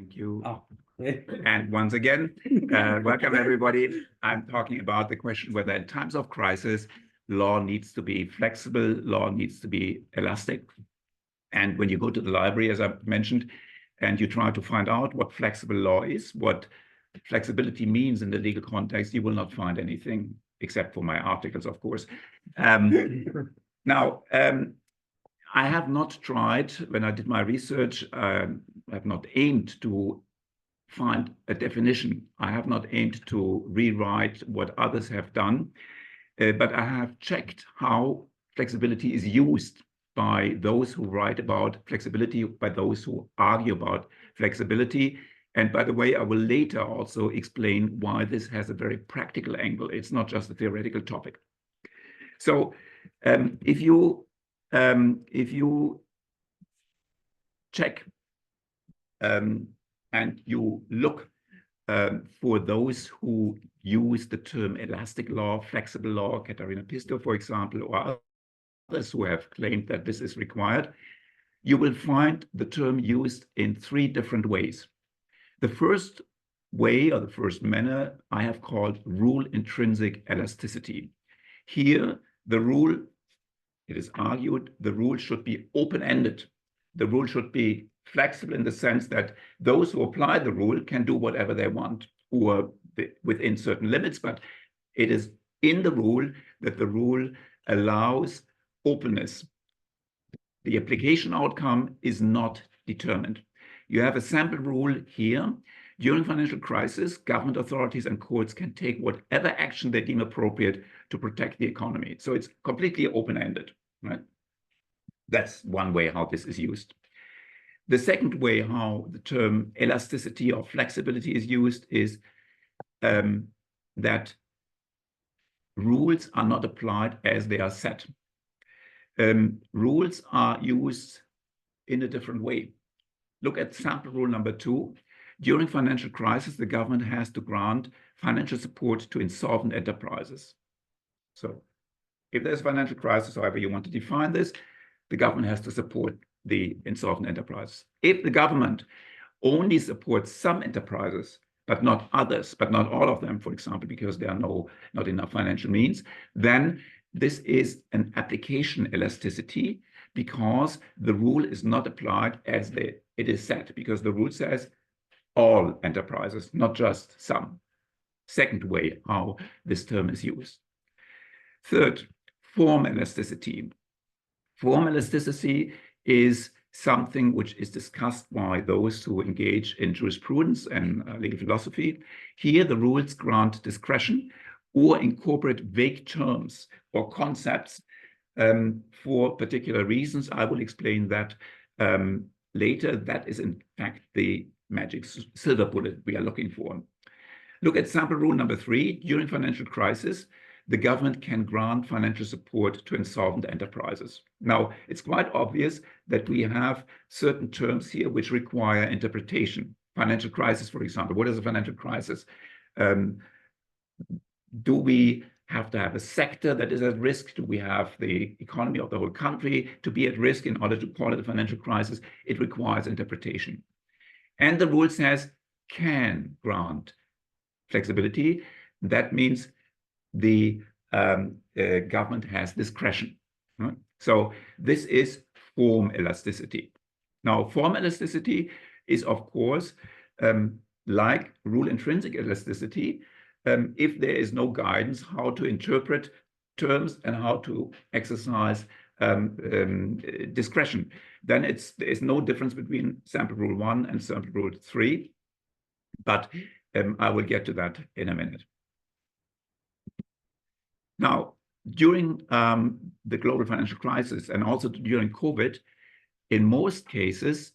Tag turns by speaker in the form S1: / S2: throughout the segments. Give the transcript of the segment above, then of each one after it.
S1: Thank you.
S2: Oh.
S1: And once again, welcome everybody. I'm talking about the question whether in times of crisis, law needs to be flexible, law needs to be elastic. And when you go to the library, as I mentioned, and you try to find out what flexible law is, what flexibility means in the legal context, you will not find anything except for my articles, of course. Now, I have not tried, when I did my research, I have not aimed to find a definition. I have not aimed to rewrite what others have done, but I have checked how flexibility is used by those who write about flexibility, by those who argue about flexibility. And by the way, I will later also explain why this has a very practical angle. It's not just a theoretical topic. So if you check and you look for those who use the term elastic law, flexible law, Katharina Pisto, for example, or others who have claimed that this is required, you will find the term used in three different ways. The first way, or the first manner, I have called rule intrinsic elasticity. Here, the rule, it is argued, the rule should be open-ended. The rule should be flexible in the sense that those who apply the rule can do whatever they want, or within certain limits, but it is in the rule that the rule allows openness. The application outcome is not determined. You have a sample rule here. During financial crisis, government authorities and courts can take whatever action they deem appropriate to protect the economy. So it's completely open-ended, right? That's one way how this is used. The second way how the term elasticity or flexibility is used is that rules are not applied as they are set. Rules are used in a different way. Look at sample rule number 2. During financial crisis, the government has to grant financial support to insolvent enterprises. So if there's a financial crisis, however you want to define this, the government has to support the insolvent enterprises. If the government only supports some enterprises, but not others, but not all of them, for example, because there are not enough financial means, then this is an application elasticity, because the rule is not applied as it is set, because the rule says all enterprises, not just some. Second way how this term is used. Third, form elasticity. Form elasticity is something which is discussed by those who engage in jurisprudence and legal philosophy. Here, the rules grant discretion or incorporate vague terms or concepts for particular reasons. I will explain that later. That is, in fact, the magic silver bullet we are looking for. Look at sample rule number 3. During financial crisis, the government can grant financial support to insolvent enterprises. Now, it's quite obvious that we have certain terms here which require interpretation. Financial crisis, for example. What is a financial crisis? Do we have to have a sector that is at risk? Do we have the economy of the whole country to be at risk in order to call it a financial crisis? It requires interpretation. And the rule says can grant flexibility. That means the government has discretion. Right? So this is form elasticity. Now, form elasticity is, of course, like rule intrinsic elasticity, if there is no guidance how to interpret terms and how to exercise discretion, then there is no difference between sample rule 1 and sample rule 3. But I will get to that in a minute. Now, during the global financial crisis and also during COVID, in most cases,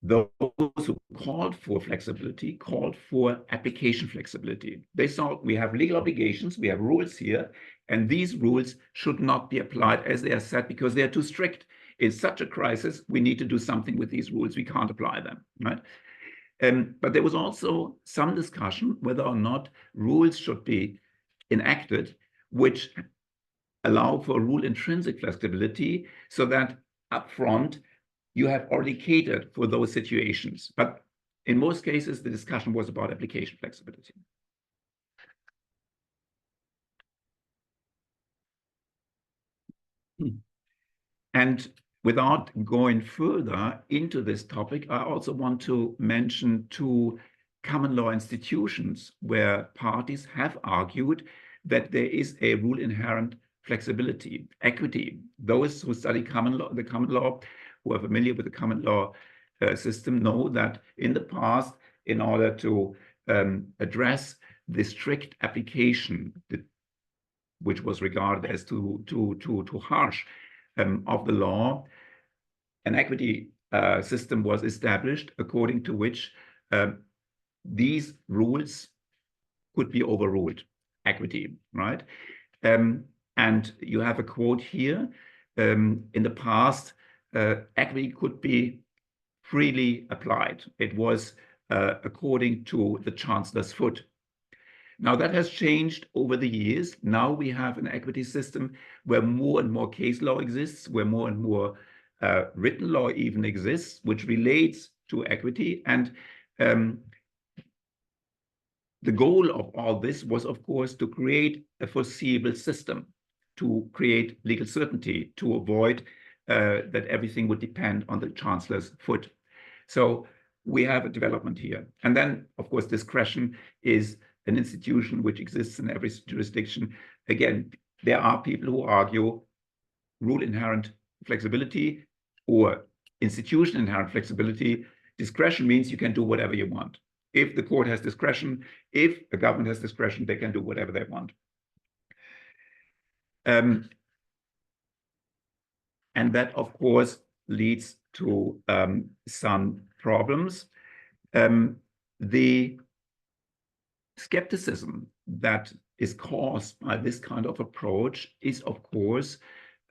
S1: those who called for flexibility called for application flexibility. They thought we have legal obligations, we have rules here, and these rules should not be applied as they are set because they are too strict. In such a crisis, we need to do something with these rules. We can't apply them, right? But there was also some discussion whether or not rules should be enacted which allow for rule intrinsic flexibility so that upfront you have already catered for those situations. But in most cases, the discussion was about application flexibility. And without going further into this topic, I also want to mention two common law institutions where parties have argued that there is a rule inherent flexibility, equity. Those who study the common law, who are familiar with the common law system, know that in the past, in order to address the strict application, which was regarded as too harsh of the law, an equity system was established according to which these rules could be overruled. Equity, right? And you have a quote here. In the past, equity could be freely applied. It was according to the chancellor's foot. Now that has changed over the years. Now we have an equity system where more and more case law exists, where more and more written law even exists, which relates to equity. And the goal of all this was, of course, to create a foreseeable system, to create legal certainty, to avoid that everything would depend on the chancellor's foot. So we have a development here. And then, of course, discretion is an institution which exists in every jurisdiction. Again, there are people who argue rule inherent flexibility or institution inherent flexibility. Discretion means you can do whatever you want. If the court has discretion, if the government has discretion, they can do whatever they want. And that, of course, leads to some problems. The skepticism that is caused by this kind of approach is, of course,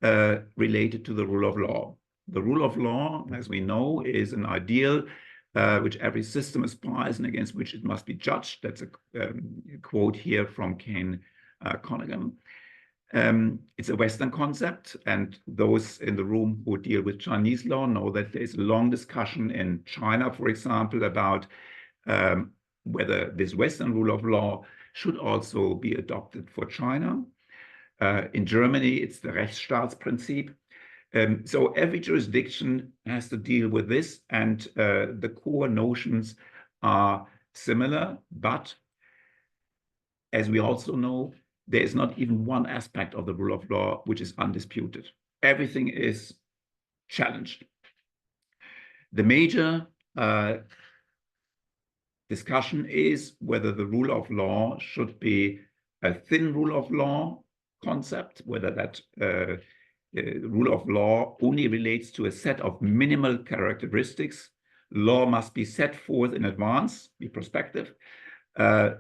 S1: related to the rule of law. The rule of law, as we know, is an ideal which every system aspires and against which it must be judged. That's a quote here from Kane Conaghan. It's a Western concept, and those in the room who deal with Chinese law know that there's a long discussion in China, for example, about whether this Western rule of law should also be adopted for China. In Germany, it's the Rechtsstaatsprinzip. So every jurisdiction has to deal with this, and the core notions are similar, but as we also know, there is not even one aspect of the rule of law which is undisputed. Everything is challenged. The major discussion is whether the rule of law should be a thin rule of law concept, whether that rule of law only relates to a set of minimal characteristics. Law must be set forth in advance, be prospective,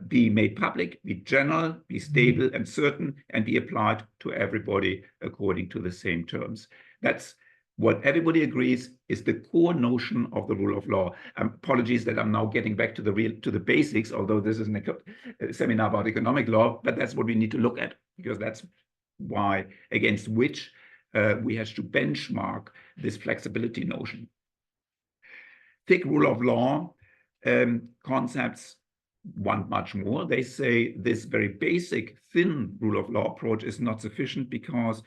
S1: be made public, be general, be stable and certain, and be applied to everybody according to the same terms. That's what everybody agrees is the core notion of the rule of law. Apologies that I'm now getting back to the basics, although this is a seminar about economic law, but that's what we need to look at, because that's why, against which we have to benchmark this flexibility notion. Thick rule of law concepts want much more. They say this very basic thin rule of law approach is not sufficient because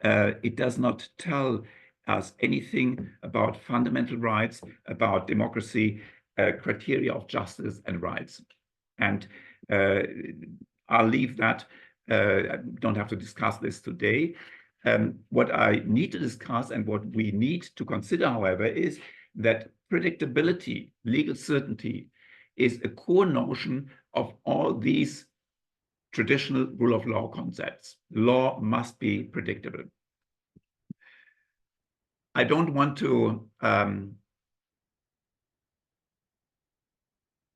S1: it does not tell us anything about fundamental rights, about democracy, criteria of justice and rights. And I'll leave that. I don't have to discuss this today. What I need to discuss and what we need to consider, however, is that predictability, legal certainty, is a core notion of all these traditional rule of law concepts. Law must be predictable. I don't want to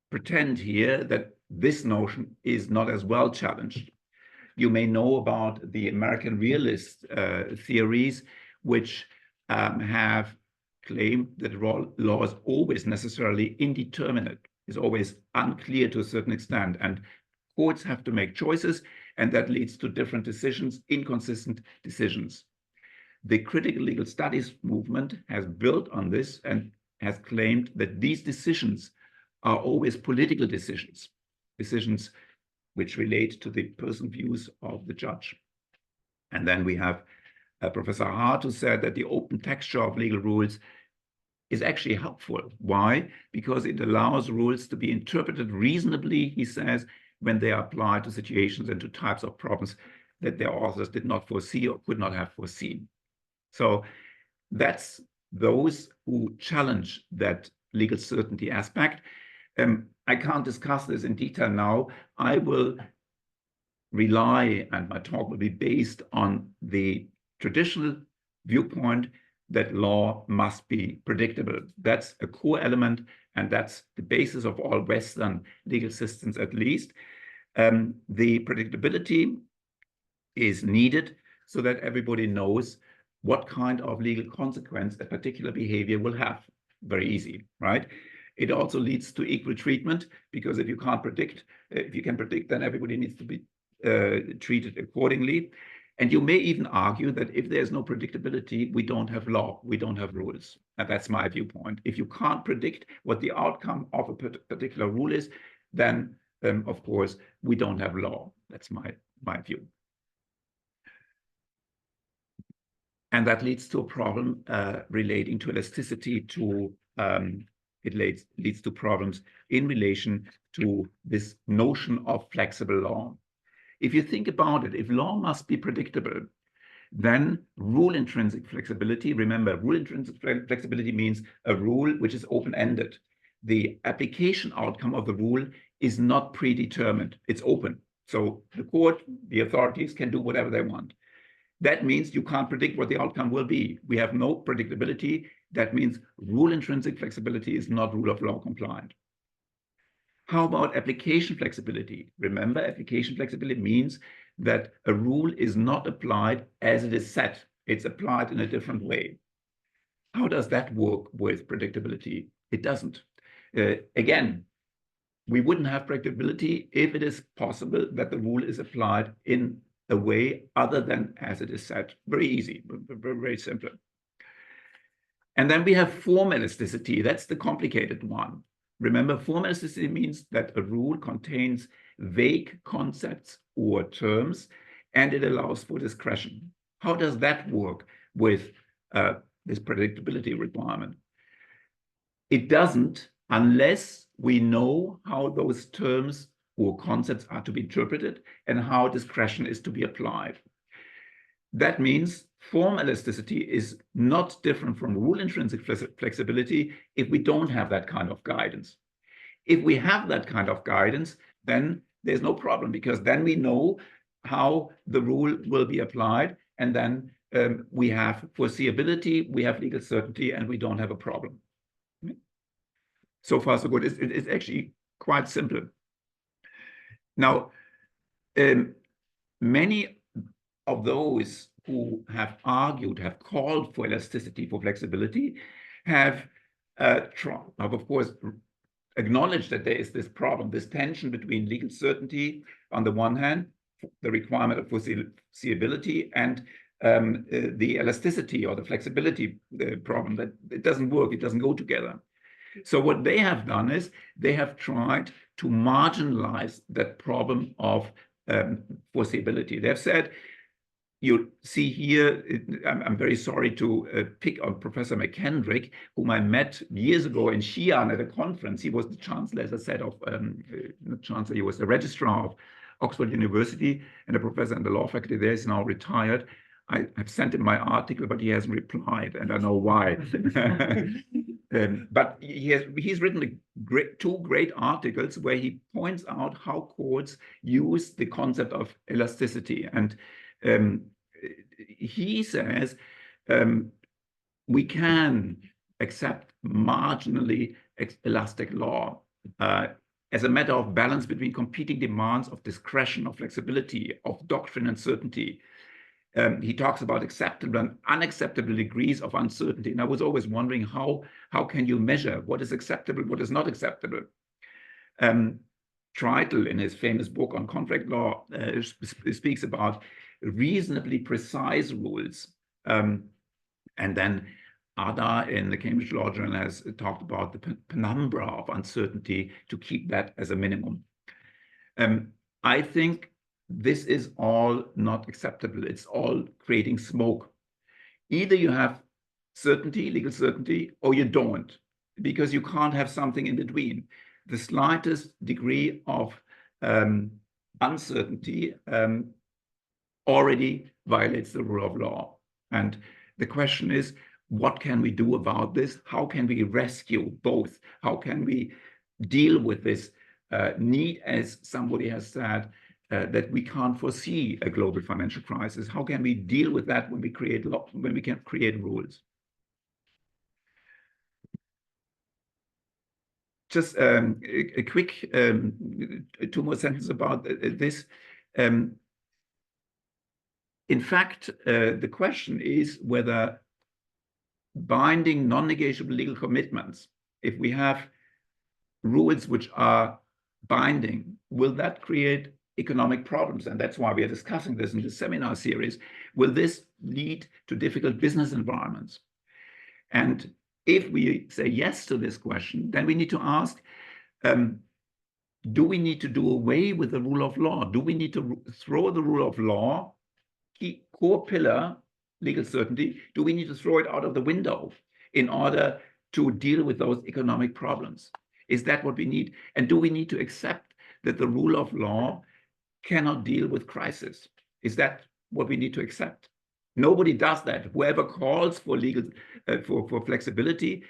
S1: pretend here that this notion is not as well challenged. You may know about the American realist theories, which have claimed that law is always necessarily indeterminate, is always unclear to a certain extent, and courts have to make choices, and that leads to different decisions, inconsistent decisions. The critical legal studies movement has built on this and has claimed that these decisions are always political decisions, decisions which relate to the personal views of the judge. And then we have Professor Hart, who said that the open texture of legal rules is actually helpful. Why? Because it allows rules to be interpreted reasonably, he says, when they are applied to situations and to types of problems that their authors did not foresee or could not have foreseen. So that's those who challenge that legal certainty aspect. I can't discuss this in detail now. I will rely, and my talk will be based on the traditional viewpoint that law must be predictable. That's a core element, and that's the basis of all Western legal systems, at least. The predictability is needed so that everybody knows what kind of legal consequence a particular behavior will have. Very easy, right? It also leads to equal treatment, because if you can't predict, if you can predict, then everybody needs to be treated accordingly. And you may even argue that if there's no predictability, we don't have law, we don't have rules. And that's my viewpoint. If you can't predict what the outcome of a particular rule is, then of course, we don't have law. That's my view. And that leads to a problem relating to elasticity, it leads to problems in relation to this notion of flexible law. If you think about it, if law must be predictable, then rule intrinsic flexibility, remember, rule intrinsic flexibility means a rule which is open-ended. The application outcome of the rule is not predetermined, it's open. So the court, the authorities can do whatever they want. That means you can't predict what the outcome will be. We have no predictability. That means rule intrinsic flexibility is not rule of law compliant. How about application flexibility? Remember, application flexibility means that a rule is not applied as it is set. It's applied in a different way. How does that work with predictability? It doesn't. Again, we wouldn't have predictability if it is possible that the rule is applied in a way other than as it is set. Very easy, very simple. And then we have form elasticity. That's the complicated one. Remember, form elasticity means that a rule contains vague concepts or terms, and it allows for discretion. How does that work with this predictability requirement? It doesn't unless we know how those terms or concepts are to be interpreted and how discretion is to be applied. That means form elasticity is not different from rule intrinsic flexibility if we don't have that kind of guidance. If we have that kind of guidance, then there's no problem, because then we know how the rule will be applied, and then we have foreseeability, we have legal certainty, and we don't have a problem. So far, so good. It's actually quite simple. Now, many of those who have argued, have called for elasticity, for flexibility, have of course acknowledged that there is this problem, this tension between legal certainty on the one hand, the requirement of foreseeability, and the elasticity or the flexibility problem, that it doesn't work, it doesn't go together. So what they have done is they have tried to marginalize that problem of foreseeability. They've said, you see here, I'm very sorry to pick on Professor McKendrick, whom I met years ago in Xi'an at a conference. He was the chancellor, as I said, of, not chancellor, he was the registrar of Oxford University and a professor in the law faculty there. He's now retired. I've sent him my article, but he hasn't replied, and I know why. But he's written two great articles where he points out how courts use the concept of elasticity. And he says we can accept marginally elastic law as a matter of balance between competing demands of discretion, of flexibility, of doctrine and certainty. He talks about acceptable and unacceptable degrees of uncertainty. And I was always wondering, how can you measure what is acceptable, what is not acceptable? Treitel, in his famous book on contract law, speaks about reasonably precise rules, and then Ada in the Cambridge Law Journal has talked about the penumbra of uncertainty to keep that as a minimum. I think this is all not acceptable. It's all creating smoke. Either you have certainty, legal certainty, or you don't, because you can't have something in between. The slightest degree of uncertainty already violates the rule of law. And the question is, what can we do about this? How can we rescue both? How can we deal with this need, as somebody has said, that we can't foresee a global financial crisis? How can we deal with that when we create when we can create rules? Just a quick 2 more sentences about this. In fact, the question is whether binding non-negotiable legal commitments, if we have rules which are binding, will that create economic problems? And that's why we are discussing this in the seminar series. Will this lead to difficult business environments? And if we say yes to this question, then we need to ask, do we need to do away with the rule of law? Do we need to throw the rule of law, key core pillar, legal certainty, do we need to throw it out of the window in order to deal with those economic problems? Is that what we need? And do we need to accept that the rule of law cannot deal with crisis? Is that what we need to accept? Nobody does that. Whoever calls for legal for flexibility,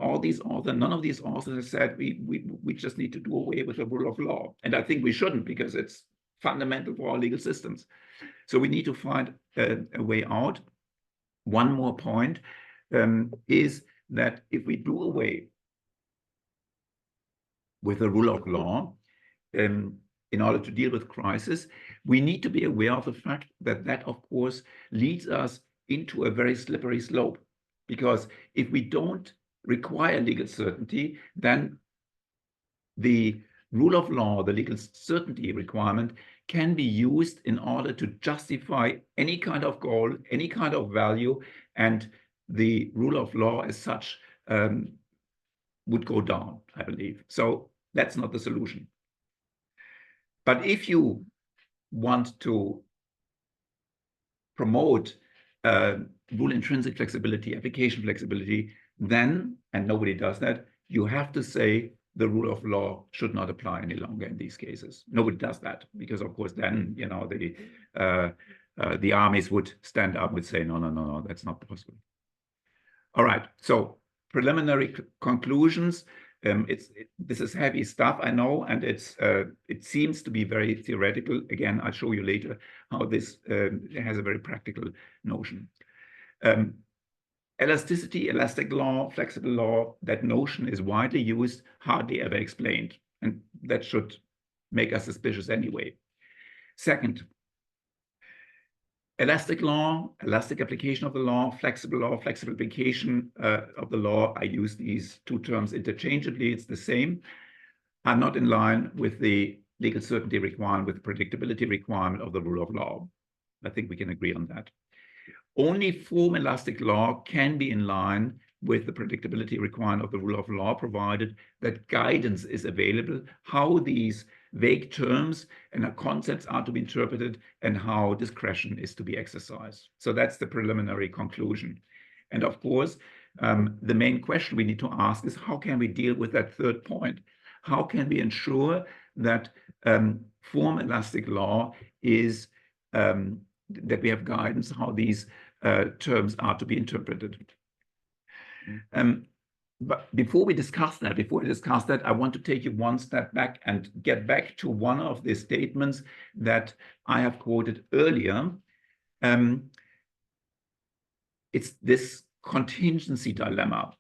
S1: all these authors, none of these authors have said we just need to do away with the rule of law. And I think we shouldn't, because it's fundamental for our legal systems. So we need to find a way out. One more point is that if we do away with the rule of law in order to deal with crisis, we need to be aware of the fact that that, of course, leads us into a very slippery slope. Because if we don't require legal certainty, then the rule of law, the legal certainty requirement, can be used in order to justify any kind of goal, any kind of value, and the rule of law as such would go down, I believe. So that's not the solution. But if you want to promote rule intrinsic flexibility, application flexibility, then, and nobody does that, you have to say the rule of law should not apply any longer in these cases. Nobody does that, because of course then, you know, the armies would stand up and would say, no, that's not possible. All right, so preliminary conclusions. This is heavy stuff, I know, and it seems to be very theoretical. Again, I'll show you later how this has a very practical notion. Elasticity, elastic law, flexible law, that notion is widely used, hardly ever explained. And that should make us suspicious anyway. Second, elastic law, elastic application of the law, flexible application of the law. I use these two terms interchangeably. It's the same. Are not in line with the legal certainty requirement, with the predictability requirement of the rule of law. I think we can agree on that. Only form elastic law can be in line with the predictability requirement of the rule of law, provided that guidance is available, how these vague terms and concepts are to be interpreted, and how discretion is to be exercised. So that's the preliminary conclusion. And of course, the main question we need to ask is, how can we deal with that third point? How can we ensure that form elastic law is that we have guidance how these terms are to be interpreted? But before we discuss that, I want to take you one step back and get back to one of the statements that I have quoted earlier. It's this contingency dilemma.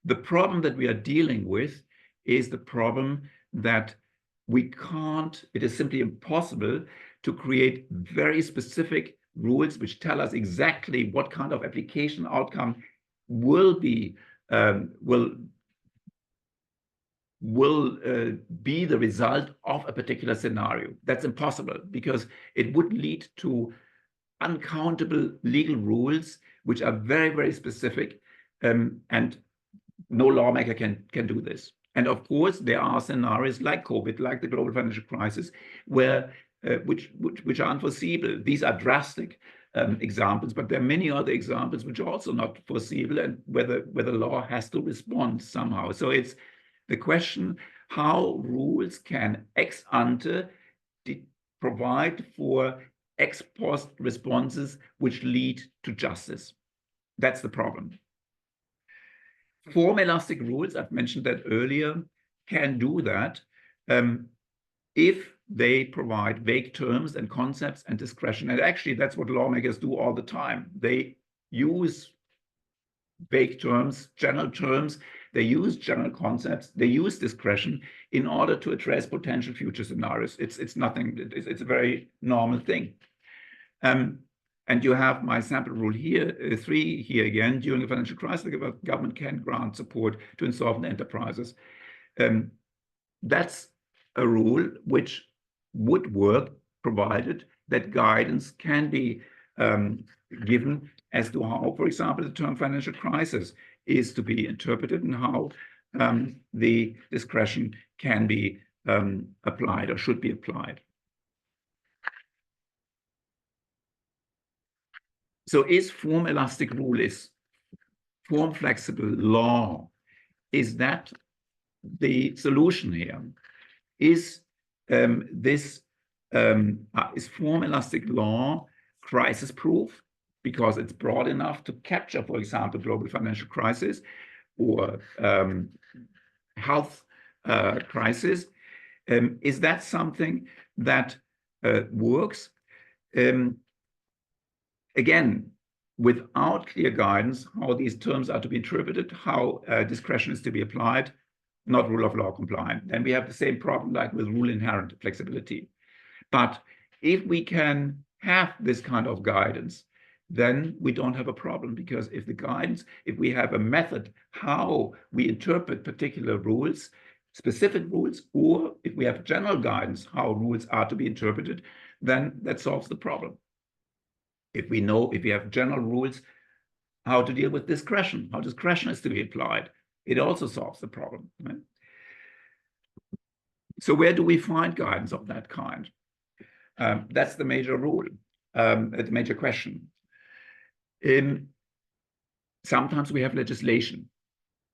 S1: The problem that we are dealing with is the problem that we can't, it is simply impossible to create very specific rules which tell us exactly what kind of application outcome will be the result of a particular scenario. That's impossible, because it would lead to uncountable legal rules which are very, very specific, and no lawmaker can do this. And of course, there are scenarios like COVID, like the global financial crisis, where which are unforeseeable. These are drastic examples, but there are many other examples which are also not foreseeable, and whether law has to respond somehow. So it's the question how rules can ex ante provide for ex post responses which lead to justice. That's the problem. Form elastic rules, I've mentioned that earlier, can do that if they provide vague terms and concepts and discretion. And actually, that's what lawmakers do all the time. They use vague terms, general terms, they use general concepts, they use discretion in order to address potential future scenarios. It's nothing, it's a very normal thing. And you have my sample rule here, 3 here again. During a financial crisis, the government can grant support to insolvent enterprises. That's a rule which would work provided that guidance can be given as to how, for example, the term financial crisis is to be interpreted and how the discretion can be applied or should be applied. So is form elastic rule, is form flexible law, is that the solution here? Is is form elastic law crisis proof because it's broad enough to capture, for example, global financial crisis or health crisis? Is that something that works? Again, without clear guidance, how these terms are to be interpreted, how discretion is to be applied, not rule of law compliant. Then we have the same problem like with rule inherent flexibility. But if we can have this kind of guidance, then we don't have a problem, because if the guidance, if we have a method how we interpret particular rules, specific rules, or if we have general guidance how rules are to be interpreted, then that solves the problem. If we know, if we have general rules how to deal with discretion, how discretion is to be applied, it also solves the problem. Right? So where do we find guidance of that kind? That's the major rule, the major question. Sometimes we have legislation.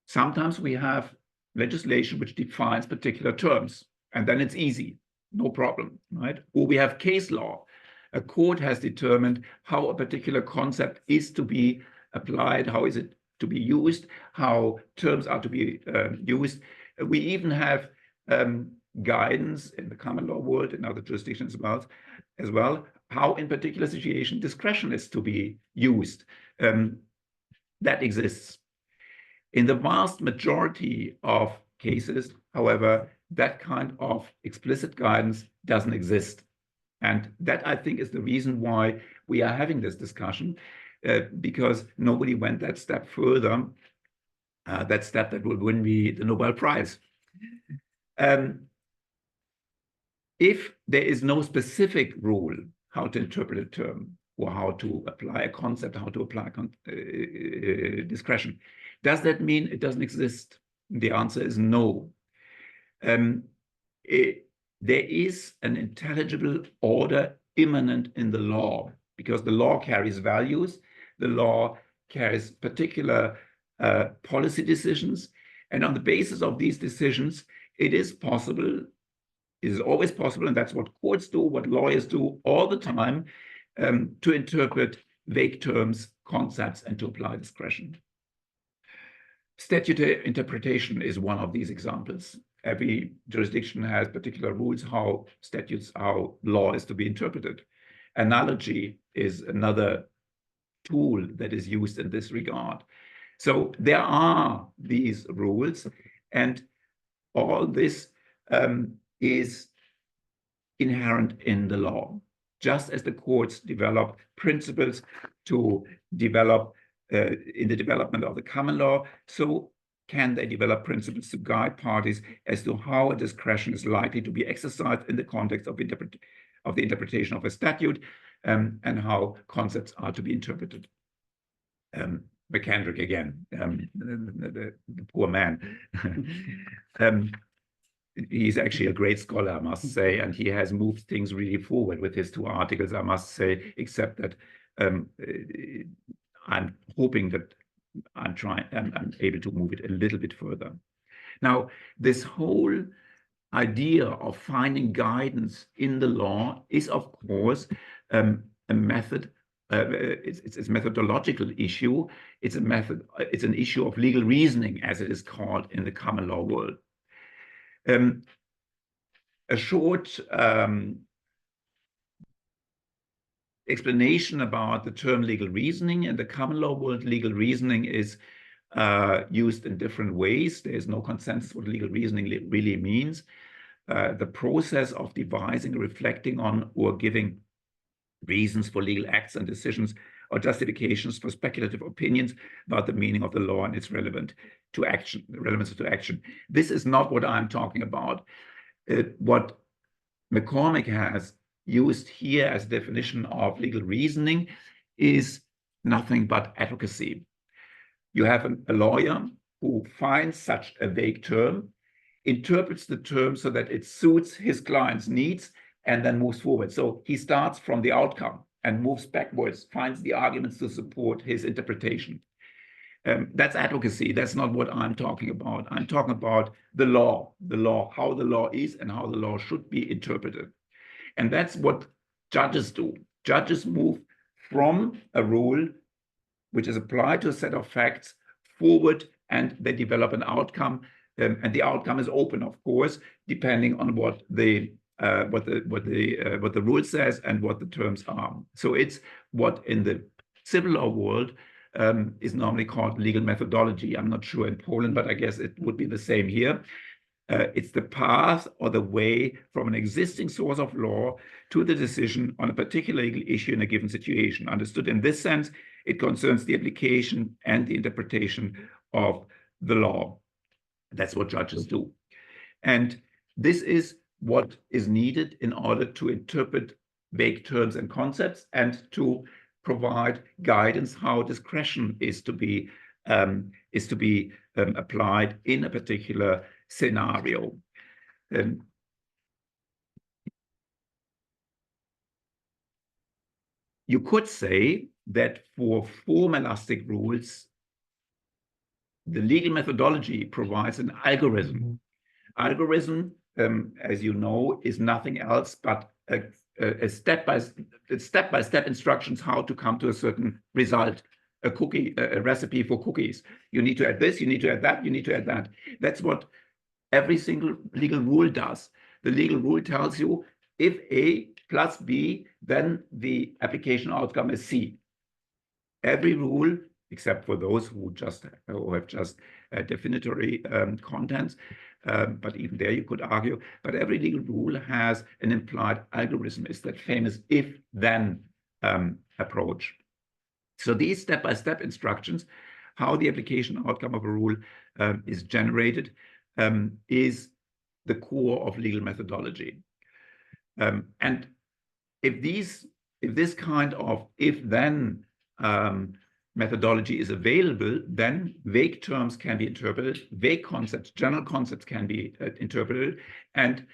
S1: Sometimes we have legislation which defines particular terms, and then it's easy, no problem, right? Or we have case law. A court has determined how a particular concept is to be applied, how is it to be used, how terms are to be used. We even have guidance in the common law world and other jurisdictions as well, how in particular situation discretion is to be used. That exists. In the vast majority of cases, however, that kind of explicit guidance doesn't exist. And that, I think, is the reason why we are having this discussion, because nobody went that step further, that step that will win me the Nobel Prize. If there is no specific rule how to interpret a term or how to apply a concept, how to apply discretion, does that mean it doesn't exist? The answer is no. There is an intelligible order immanent in the law, because the law carries values, the law carries particular policy decisions, and on the basis of these decisions, it is possible, it is always possible, and that's what courts do, what lawyers do all the time, to interpret vague terms, concepts, and to apply discretion. Statutory interpretation is one of these examples. Every jurisdiction has particular rules how statutes, how law is to be interpreted. Analogy is another tool that is used in this regard. So there are these rules, and all this is inherent in the law. Just as the courts develop principles to develop in the development of the common law, so can they develop principles to guide parties as to how a discretion is likely to be exercised in the context of the interpretation of a statute, and how concepts are to be interpreted. McKendrick again, the poor man. He's actually a great scholar, I must say, and he has moved things really forward with his 2 articles, I must say, except that I'm hoping that I'm able to move it a little bit further. Now, this whole idea of finding guidance in the law is, of course, a method. It's a methodological issue. It's an issue of legal reasoning, as it is called in the common law world. A short explanation about the term legal reasoning. In the common law world, legal reasoning is used in different ways. There is no consensus what legal reasoning really means. The process of devising, reflecting on, or giving reasons for legal acts and decisions or justifications for speculative opinions about the meaning of the law and its relevance to action. This is not what I'm talking about. What McCormick has used here as definition of legal reasoning is nothing but advocacy. You have a lawyer who finds such a vague term, interprets the term so that it suits his client's needs, and then moves forward. So he starts from the outcome and moves backwards, finds the arguments to support his interpretation. That's advocacy. That's not what I'm talking about. I'm talking about the law, how the law is and how the law should be interpreted. And that's what judges do. Judges move from a rule which is applied to a set of facts forward, and they develop an outcome. And the outcome is open, of course, depending on what the rule says and what the terms are. So it's what in the civil law world is normally called legal methodology. I'm not sure in Poland, but I guess it would be the same here. It's the path or the way from an existing source of law to the decision on a particular legal issue in a given situation. Understood in this sense, it concerns the application and the interpretation of the law. That's what judges do. And this is what is needed in order to interpret vague terms and concepts and to provide guidance how discretion is to be applied in a particular scenario. You could say that for formalistic rules, the legal methodology provides an algorithm. Algorithm, as you know, is nothing else but a step-by-step instructions how to come to a certain result, a recipe for cookies. You need to add this, you need to add that, you need to add that. That's what every single legal rule does. The legal rule tells you if A plus B, then the application outcome is C. Every rule, except for those who have just definitory contents, but even there you could argue, but every legal rule has an implied algorithm. It's that famous if-then approach. So these step-by-step instructions, how the application outcome of a rule is generated, is the core of legal methodology. And if this kind of if-then methodology is available, then vague terms can be interpreted, vague concepts, general concepts can be interpreted, and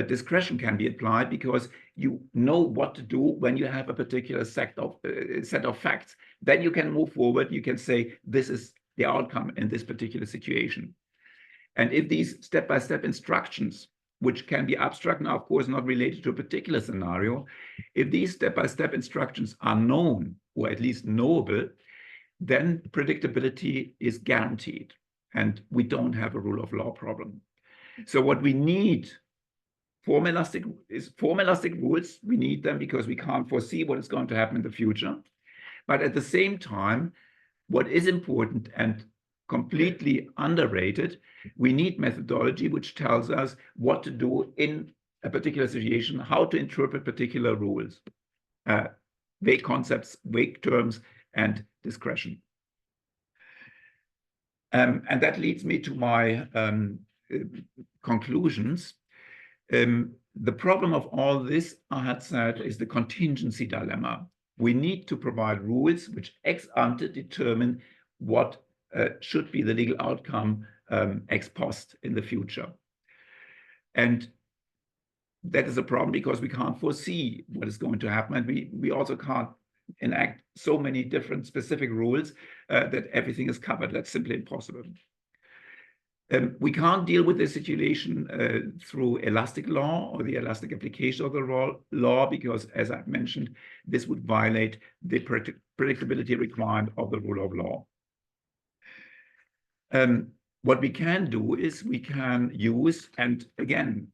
S1: discretion can be applied because you know what to do when you have a particular set of facts. Then you can move forward, you can say, this is the outcome in this particular situation. And if these step-by-step instructions, which can be abstract now, of course, not related to a particular scenario, if these step-by-step instructions are known, or at least knowable, then predictability is guaranteed, and we don't have a rule of law problem. So what we need formalistic rules. We need them because we can't foresee what is going to happen in the future. But at the same time, what is important and completely underrated, we need methodology which tells us what to do in a particular situation, how to interpret particular rules, vague concepts, vague terms, and discretion. And that leads me to my conclusions. The problem of all this, I had said, is the contingency dilemma. We need to provide rules which ex ante determine what should be the legal outcome ex post in the future. And that is a problem because we can't foresee what is going to happen. And we also can't enact so many different specific rules that everything is covered. That's simply impossible. We can't deal with this situation through elastic law or the elastic application of the law because, as I've mentioned, this would violate the predictability requirement of the rule of law. What we can do is we can use, and again,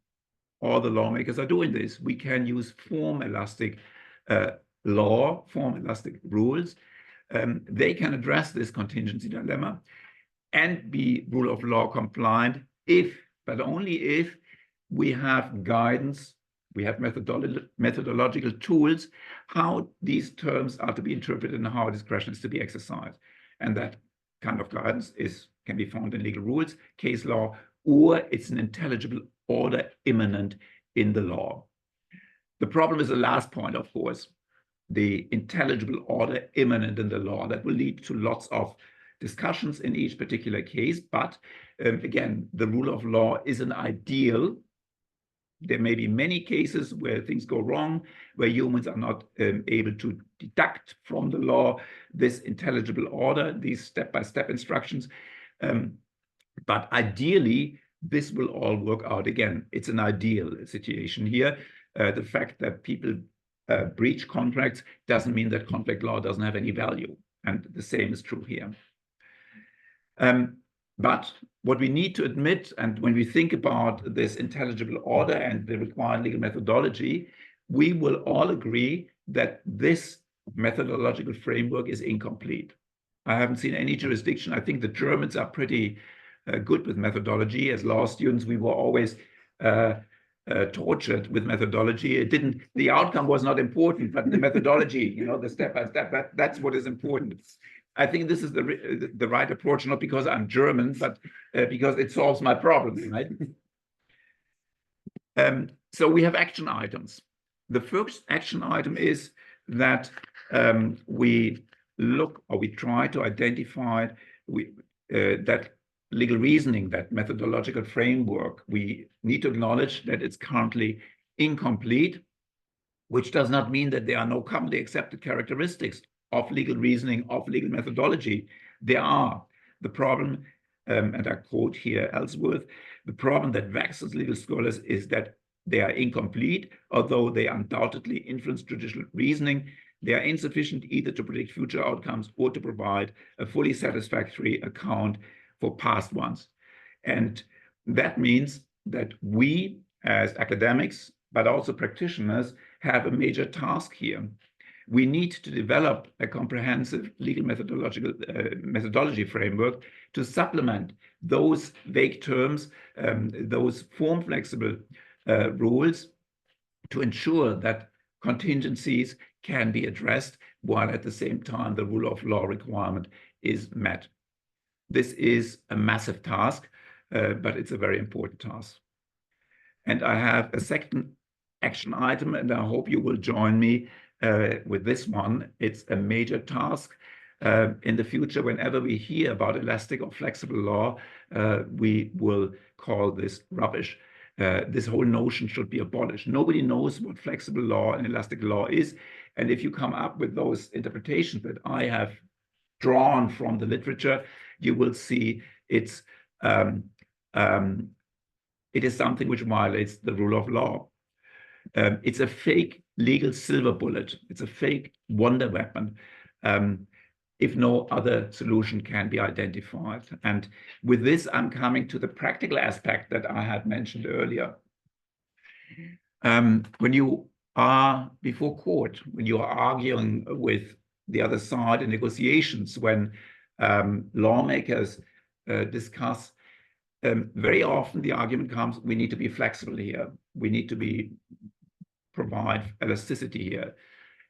S1: all the lawmakers are doing this, we can use form elastic law, form elastic rules. They can address this contingency dilemma and be rule of law compliant if, but only if, we have guidance, we have methodological tools, how these terms are to be interpreted and how discretion is to be exercised. And that kind of guidance can be found in legal rules, case law, or it's an intelligible order immanent in the law. The problem is the last point, of course, the intelligible order immanent in the law. That will lead to lots of discussions in each particular case, but again, the rule of law is an ideal. There may be many cases where things go wrong, where humans are not able to deduct from the law this intelligible order, these step-by-step instructions. But ideally, this will all work out. Again, it's an ideal situation here. The fact that people breach contracts doesn't mean that contract law doesn't have any value. And the same is true here. But what we need to admit, and when we think about this intelligible order and the required legal methodology, we will all agree that this methodological framework is incomplete. I haven't seen any jurisdiction. I think the Germans are pretty good with methodology. As law students, we were always tortured with methodology. The outcome was not important, but the methodology, the step by step, that's what is important. I think this is the right approach, not because I'm German, but because it solves my problems, right? So we have action items. The first action item is that we look, or we try to identify that legal reasoning, that methodological framework. We need to acknowledge that it's currently incomplete, which does not mean that there are no commonly accepted characteristics of legal reasoning, of legal methodology. There are. The problem, and I quote here Ellsworth, the problem that vexes legal scholars is that they are incomplete, although they undoubtedly influence judicial reasoning. They are insufficient either to predict future outcomes or to provide a fully satisfactory account for past ones. And that means that we, as academics, but also practitioners, have a major task here. We need to develop a comprehensive legal methodology framework to supplement those vague terms, those form-flexible rules, to ensure that contingencies can be addressed while at the same time the rule of law requirement is met. This is a massive task, but it's a very important task. And I have a second action item, and I hope you will join me with this one. It's a major task. In the future, whenever we hear about elastic or flexible law, we will call this rubbish. This whole notion should be abolished. Nobody knows what flexible law and elastic law is. And if you come up with those interpretations that I have drawn from the literature, you will see it is something which violates the rule of law. It's a fake legal silver bullet. It's a fake wonder weapon if no other solution can be identified. And with this, I'm coming to the practical aspect that I had mentioned earlier. When you are before court, when you are arguing with the other side in negotiations, when lawmakers discuss, very often the argument comes, we need to be flexible here. We need to provide elasticity here.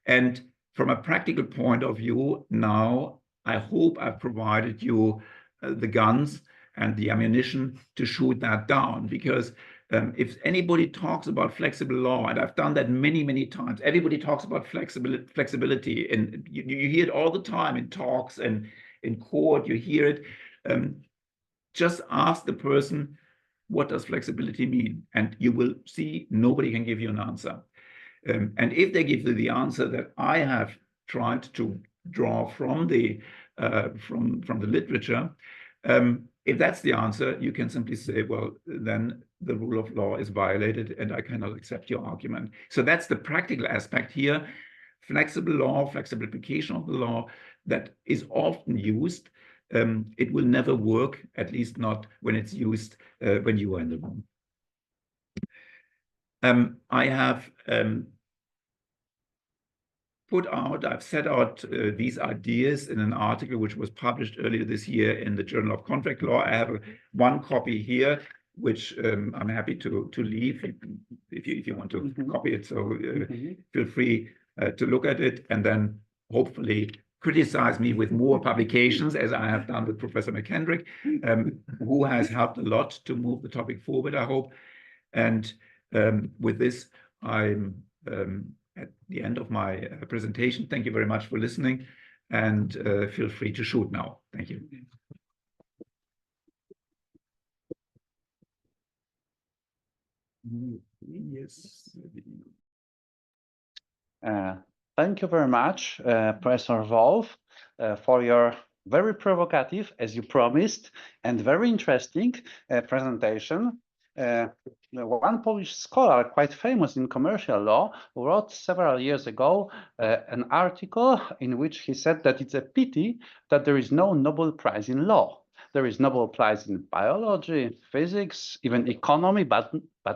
S1: And from a practical point of view, now I hope I've provided you the guns and the ammunition to shoot that down. Because if anybody talks about flexible law, and I've done that many, many times, everybody talks about flexibility, and you hear it all the time in talks and in court, you hear it. Just ask the person, what does flexibility mean? And you will see nobody can give you an answer. And if they give you the answer that I have tried to draw from the literature, if that's the answer, you can simply say, well, then the rule of law is violated and I cannot accept your argument. So that's the practical aspect here. Flexible law, flexible application of the law that is often used. It will never work, at least not when it's used when you are in the room. I have I've set out these ideas in an article which was published earlier this year in the Journal of Contract Law. I have one copy here, which I'm happy to leave if you want to copy it. So feel free to look at it and then hopefully criticize me with more publications, as I have done with Professor McKendrick, who has helped a lot to move the topic forward, I hope. And with this, I'm at the end of my presentation. Thank you very much for listening, and feel free to shoot now. Thank you. Yes.
S2: Thank you very much, Professor Wolff, for your very provocative, as you promised, and very interesting presentation. One Polish scholar, quite famous in commercial law, wrote several years ago an article in which he said that it's a pity that there is no Nobel Prize in law. There is Nobel Prize in biology, physics, even economy, but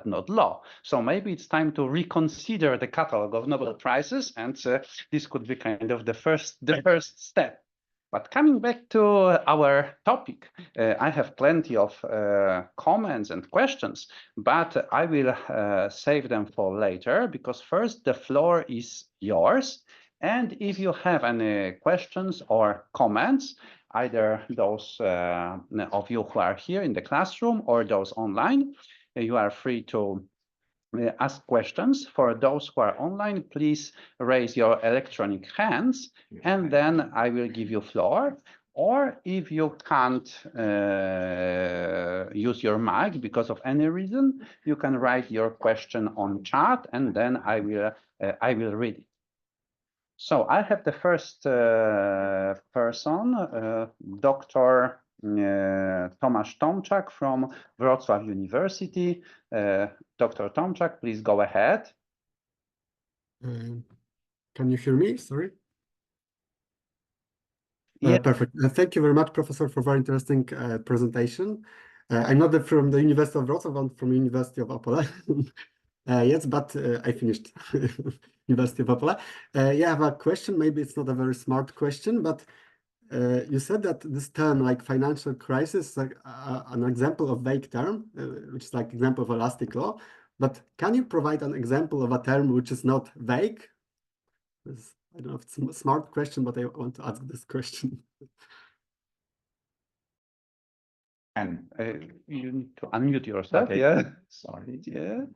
S2: not law. So maybe it's time to reconsider the catalog of Nobel Prizes, and this could be kind of the first step. But coming back to our topic, I have plenty of comments and questions, but I will save them for later, because first the floor is yours. And if you have any questions or comments, either those of you who are here in the classroom or those online, you are free to ask questions. For those who are online, please raise your electronic hands, and then I will give you floor. Or if you can't use your mic because of any reason, you can write your question on chat, and then I will read it. So I have the first person, Dr. Tomasz Tomczak from Wrocław University. Dr. Tomczak, please go ahead.
S3: Can you hear me? Sorry.
S2: Yeah.
S3: Perfect. Thank you very much, Professor, for very interesting presentation. I'm not from the University of Wrocław, I'm from University of Opole. Yes, but I finished University of Opole. Yeah, I have a question. Maybe it's not a very smart question, but you said that this term, like financial crisis, is like an example of vague term, which is like example of elastic law. But can you provide an example of a term which is not vague? I don't know if it's a smart question, but I want to ask this question.
S2: And you need to unmute yourself.
S1: Okay.
S2: Yeah. Sorry. Yeah.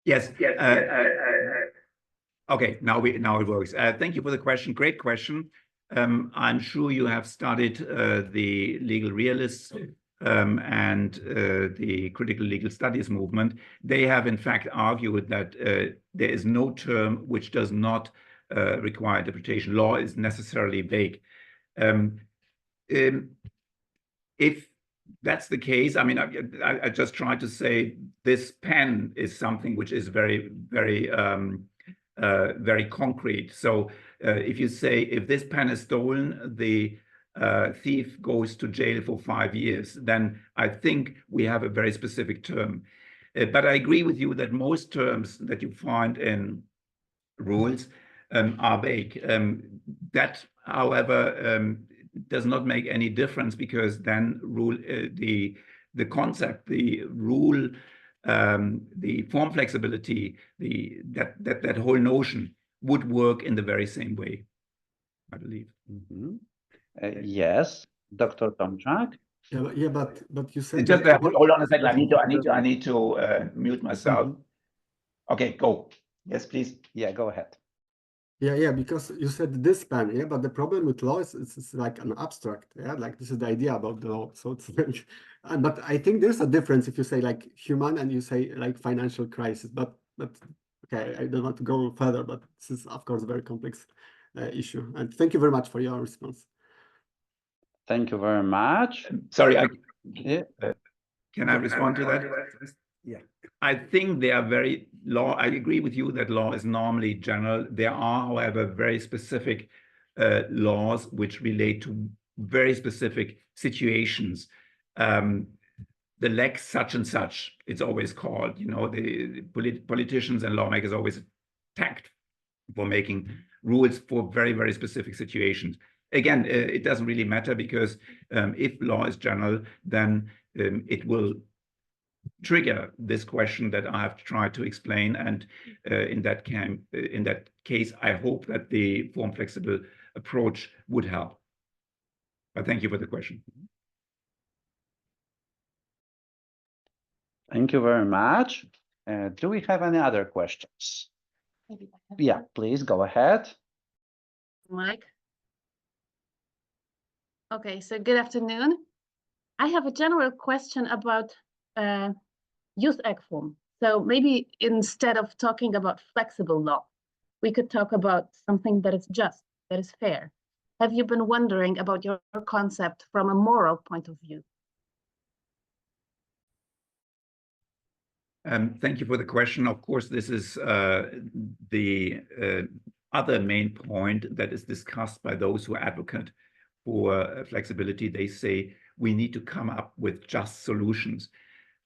S1: Yes. Okay. Now it works. Thank you for the question. Great question. I'm sure you have studied the legal realists and the critical legal studies movement. They have in fact argued that there is no term which does not require interpretation. Law is necessarily vague. If that's the case, I mean, I just tried to say this pen is something which is very, very, very concrete. So if you say, if this pen is stolen, the thief goes to jail for 5 years, then I think we have a very specific term. But I agree with you that most terms that you find in rules are vague. That, however, does not make any difference, because then the concept, the rule, the form flexibility, that whole notion would work in the very same way, I believe.
S2: Mm-hmm. Yes, Dr. Tomczak.
S3: Yeah, but you said
S1: just hold on a second. I need to mute myself. Okay, go. Yes, please.
S2: Yeah, go ahead.
S3: Yeah, because you said this pen, yeah, but the problem with law is it's like an abstract, yeah, like this is the idea about the law. So it's like, but I think there's a difference if you say like human and you say like financial crisis. But okay, I don't want to go further, but this is of course a very complex issue. And thank you very much for your response.
S2: Thank you very much.
S1: Sorry,
S2: Yeah.
S1: can I respond to that?
S3: Yeah.
S1: I think they are very law. I agree with you that law is normally general. There are, however, very specific laws which relate to very specific situations. The lex such and such, it's always called, you know, the politicians and lawmakers always attacked for making rules for very, very specific situations. Again, it doesn't really matter because if law is general, then it will trigger this question that I have tried to explain. And in that case, I hope that the form flexible approach would help. But thank you for the question.
S2: Thank you very much. Do we have any other questions? Yeah, please go ahead.
S4: Mike. Okay, so good afternoon. I have a general question about use egg form. So maybe instead of talking about flexible law, we could talk about something that is just, that is fair. Have you been wondering about your concept from a moral point of view?
S1: Thank you for the question. Of course, this is the other main point that is discussed by those who advocate for flexibility. They say we need to come up with just solutions.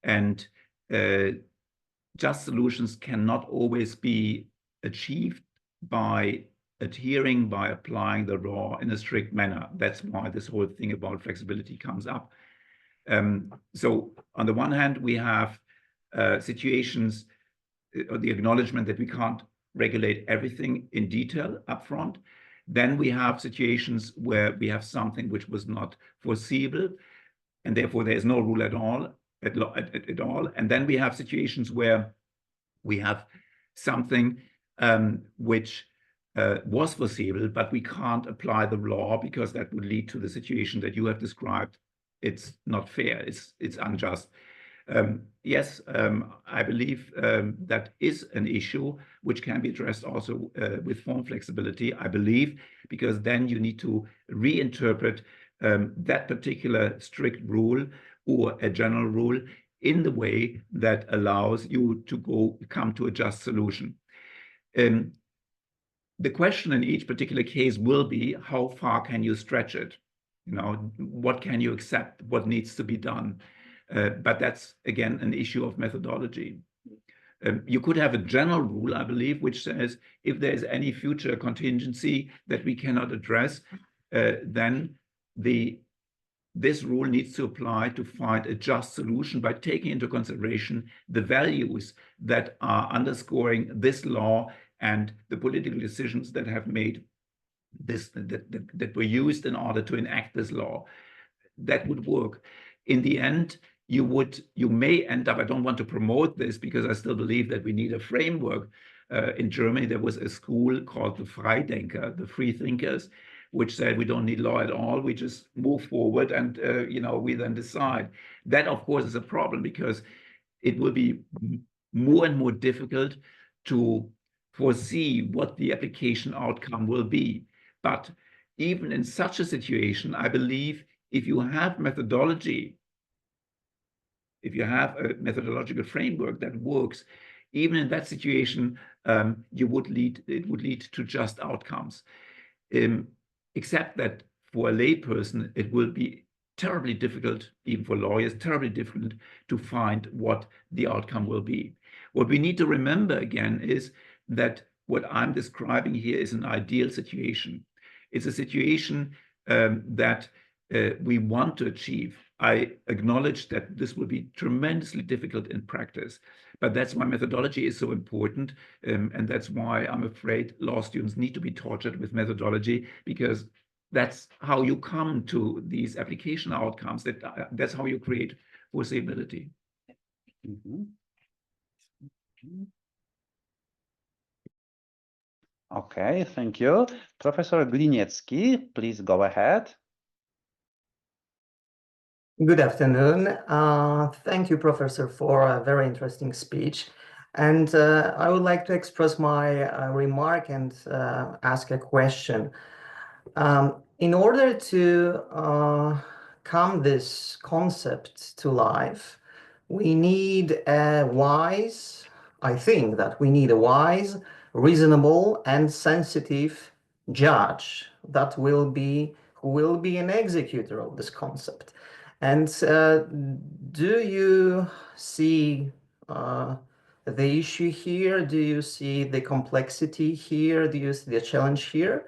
S1: And just solutions cannot always be achieved by adhering, by applying the law in a strict manner. That's why this whole thing about flexibility comes up. So on the one hand, we have situations, or the acknowledgement that we can't regulate everything in detail upfront. Then we have situations where we have something which was not foreseeable, and therefore there is no rule at all. And then we have situations where we have something which was foreseeable, but we can't apply the law because that would lead to the situation that you have described. It's not fair, it's unjust. Yes, I believe that is an issue which can be addressed also with form flexibility, I believe, because then you need to reinterpret that particular strict rule or a general rule in the way that allows you to come to a just solution. The question in each particular case will be, how far can you stretch it? You know, what can you accept? What needs to be done? But that's, again, an issue of methodology. You could have a general rule, I believe, which says if there's any future contingency that we cannot address, then this rule needs to apply to find a just solution by taking into consideration the values that are underscoring this law and the political decisions that have made this, that were used in order to enact this law. That would work. In the end, you may end up, I don't want to promote this because I still believe that we need a framework. In Germany, there was a school called the Freidenker, the free thinkers, which said we don't need law at all, we just move forward and we then decide. That, of course, is a problem because it will be more and more difficult to foresee what the application outcome will be. But even in such a situation, I believe if you have methodology, if you have a methodological framework that works, even in that situation, it would lead to just outcomes. Except that for a layperson, it will be terribly difficult, even for lawyers, terribly difficult to find what the outcome will be. What we need to remember again is that what I'm describing here is an ideal situation. It's a situation that we want to achieve. I acknowledge that this will be tremendously difficult in practice, but that's why methodology is so important. And that's why I'm afraid law students need to be tortured with methodology, because that's how you come to these application outcomes. That's how you create foreseeability.
S2: Mm-hmm. Okay, thank you. Professor Gliniecki, please go ahead.
S5: Good afternoon. Thank you, Professor, for a very interesting speech. And I would like to express my remark and ask a question. In order to come this concept to life, we need a wise, I think that we need a wise, reasonable, and sensitive judge that will be, who will be an executor of this concept. And do you see the issue here? Do you see the complexity here? Do you see the challenge here?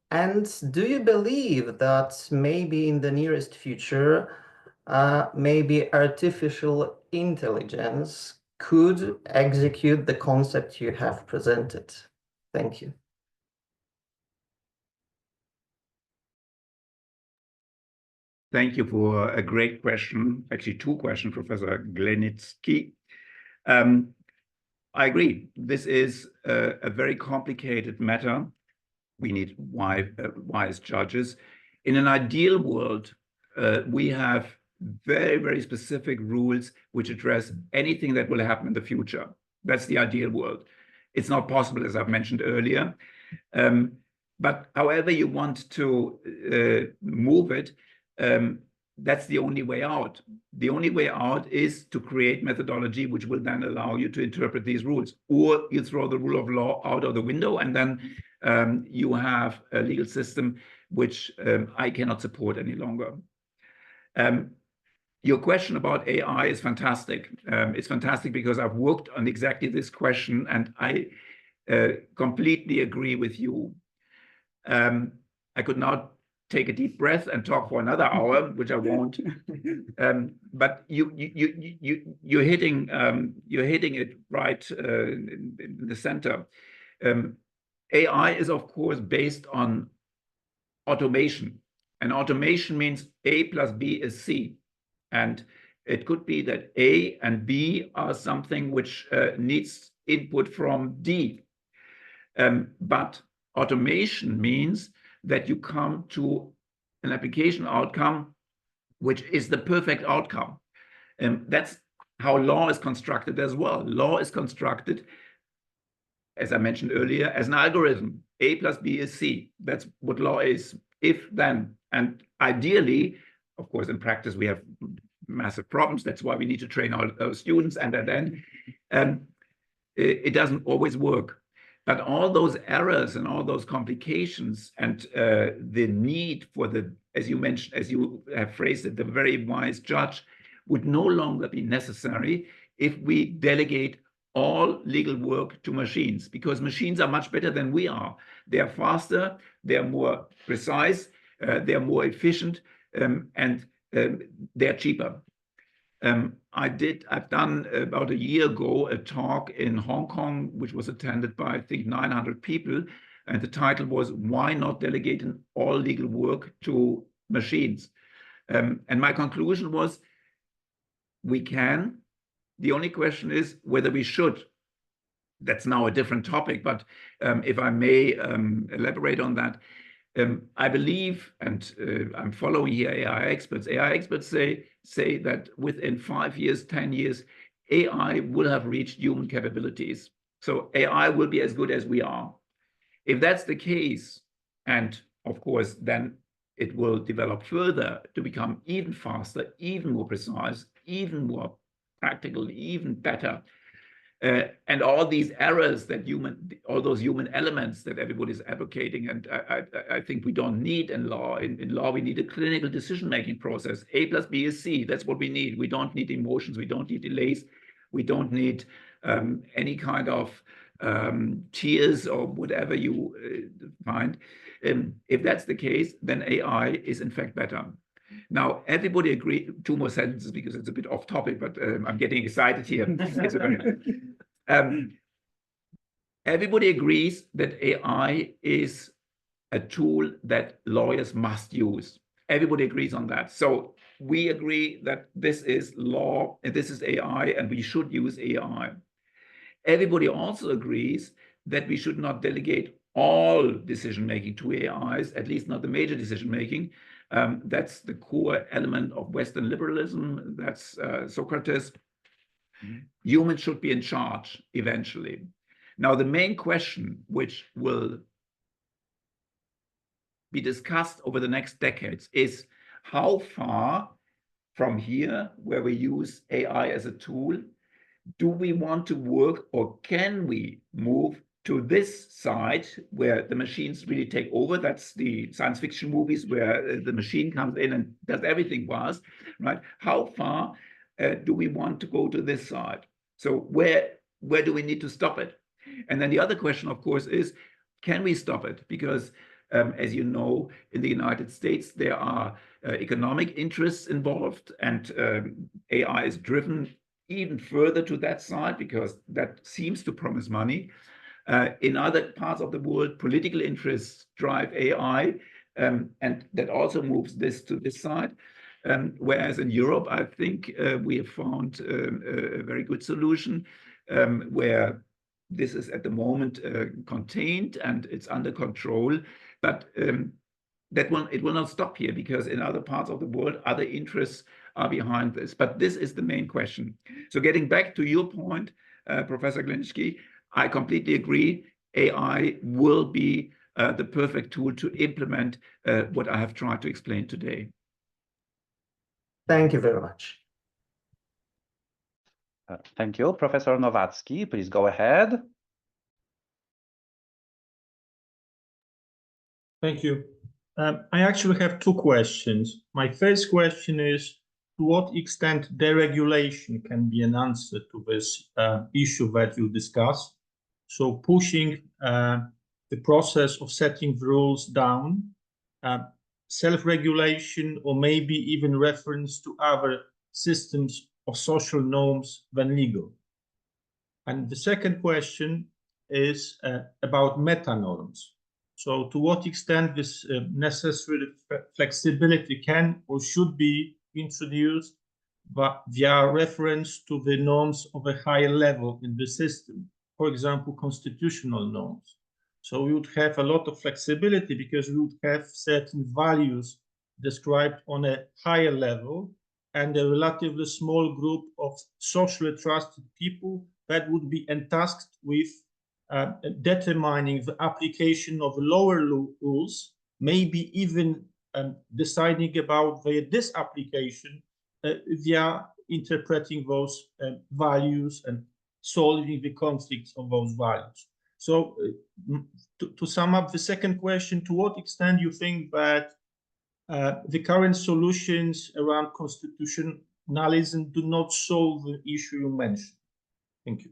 S5: And do you believe that maybe in the nearest future, maybe artificial intelligence could execute the concept you have presented? Thank you.
S1: Thank you for a great question. Actually, two questions, Professor Gliniecki. I agree. This is a very complicated matter. We need wise judges. In an ideal world, we have very, very specific rules which address anything that will happen in the future. That's the ideal world. It's not possible, as I've mentioned earlier. But however you want to move it, that's the only way out. The only way out is to create methodology which will then allow you to interpret these rules. Or you throw the rule of law out of the window, and then you have a legal system which I cannot support any longer. Your question about AI is fantastic. It's fantastic because I've worked on exactly this question, and I completely agree with you. I could not take a deep breath and talk for another hour, which I won't. But you're hitting it right in the center. AI is, of course, based on automation, and automation means A plus B is C, and it could be that A and B are something which needs input from D. But automation means that you come to an application outcome which is the perfect outcome. That's how law is constructed as well. Law is constructed, as I mentioned earlier, as an algorithm. A plus B is C. That's what law is, if then. And ideally, of course, in practice, we have massive problems. That's why we need to train our students, and then it doesn't always work. But all those errors and all those complications and the need for the, as you mentioned, as you have phrased it, the very wise judge would no longer be necessary if we delegate all legal work to machines, because machines are much better than we are. They are faster, they are more precise, they are more efficient, and they're cheaper. I've done about a year ago a talk in Hong Kong, which was attended by, I think, 900 people. And the title was, "Why Not Delegating All Legal Work to Machines?" And my conclusion was, we can. The only question is whether we should. That's now a different topic, but if I may elaborate on that, I believe, and I'm following here AI experts. AI experts say that within 5 years, 10 years, AI will have reached human capabilities. So AI will be as good as we are. If that's the case, and of course, then it will develop further to become even faster, even more precise, even more practical, even better. And all these errors that all those human elements that everybody's advocating, and I think we don't need in law. In law, we need a clinical decision-making process. A plus B is C. That's what we need. We don't need emotions. We don't need delays. We don't need any kind of tears or whatever you find. If that's the case, then AI is in fact better. Now, everybody agree, 2 more sentences because it's a bit off topic, but I'm getting excited here. Everybody agrees that AI is a tool that lawyers must use. Everybody agrees on that. So we agree that this is law, and this is AI, and we should use AI. Everybody also agrees that we should not delegate all decision-making to AIs, at least not the major decision-making. That's the core element of Western liberalism. That's Socrates. Humans should be in charge eventually. Now, the main question, which will be discussed over the next decades, is how far from here, where we use AI as a tool, do we want to work, or can we move to this side where the machines really take over? That's the science fiction movies where the machine comes in and does everything for us, right? How far do we want to go to this side? So where do we need to stop it? And then the other question, of course, is, can we stop it? Because as you know, in the United States, there are economic interests involved, and AI is driven even further to that side because that seems to promise money. In other parts of the world, political interests drive AI, and that also moves this to this side. Whereas in Europe, I think we have found a very good solution where this is at the moment contained and it's under control. But it will not stop here, because in other parts of the world, other interests are behind this. But this is the main question. So getting back to your point, Professor Glinski, I completely agree. AI will be the perfect tool to implement what I have tried to explain today.
S5: Thank you very much.
S2: Thank you. Professor Nowacki, please go ahead.
S6: Thank you. I actually have two questions. My first question is, to what extent deregulation can be an answer to this issue that you discussed? So pushing the process of setting the rules down, self-regulation, or maybe even reference to other systems of social norms than legal. And the second question is about meta-norms. So to what extent this necessary flexibility can or should be introduced via reference to the norms of a higher level in the system, for example, constitutional norms. So we would have a lot of flexibility because we would have certain values described on a higher level and a relatively small group of socially trusted people that would be entasked with determining the application of lower rules, maybe even deciding about their disapplication via interpreting those values and solving the conflicts of those values. So to sum up the second question, to what extent you think that the current solutions around constitutionalism do not solve the issue you mentioned? Thank you.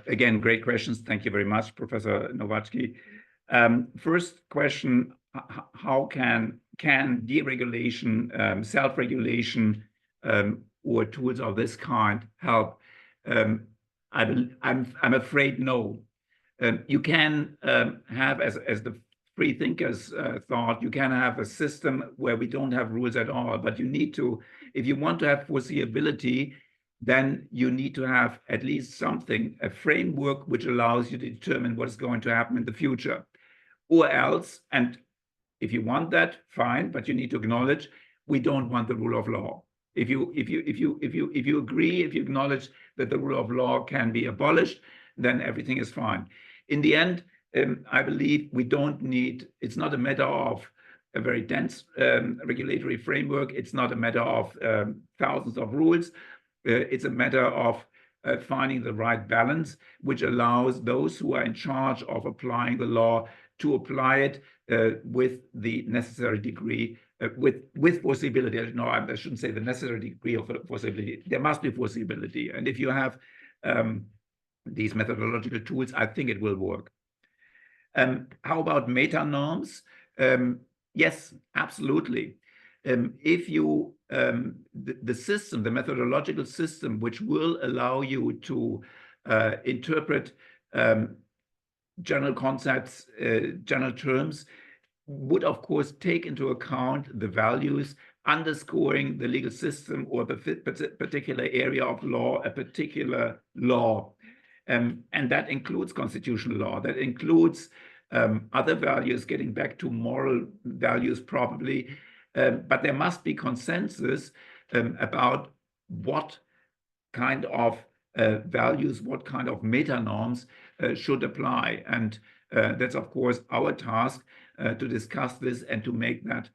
S1: Again, great questions. Thank you very much, Professor Nowacki. First question, how can deregulation, self-regulation, or tools of this kind help? I'm afraid no. You can have, as the free thinkers thought, you can have a system where we don't have rules at all, but you need to, if you want to have foreseeability, then you need to have at least something, a framework which allows you to determine what is going to happen in the future. Or else, and if you want that, fine, but you need to acknowledge we don't want the rule of law. If you agree, if you acknowledge that the rule of law can be abolished, then everything is fine. In the end, I believe we don't need, it's not a matter of a very dense regulatory framework. It's not a matter of thousands of rules. It's a matter of finding the right balance, which allows those who are in charge of applying the law to apply it with the necessary degree, with foreseeability. No, I shouldn't say the necessary degree of foreseeability. There must be foreseeability. And if you have these methodological tools, I think it will work. How about meta norms? Yes, absolutely. If you, the system, the methodological system, which will allow you to interpret general concepts, general terms, would of course take into account the values underscoring the legal system or a particular area of law, a particular law. And that includes constitutional law, that includes other values, getting back to moral values probably, but there must be consensus about what kind of values, what kind of meta-norms should apply. And that's, of course, our task to discuss this and to make that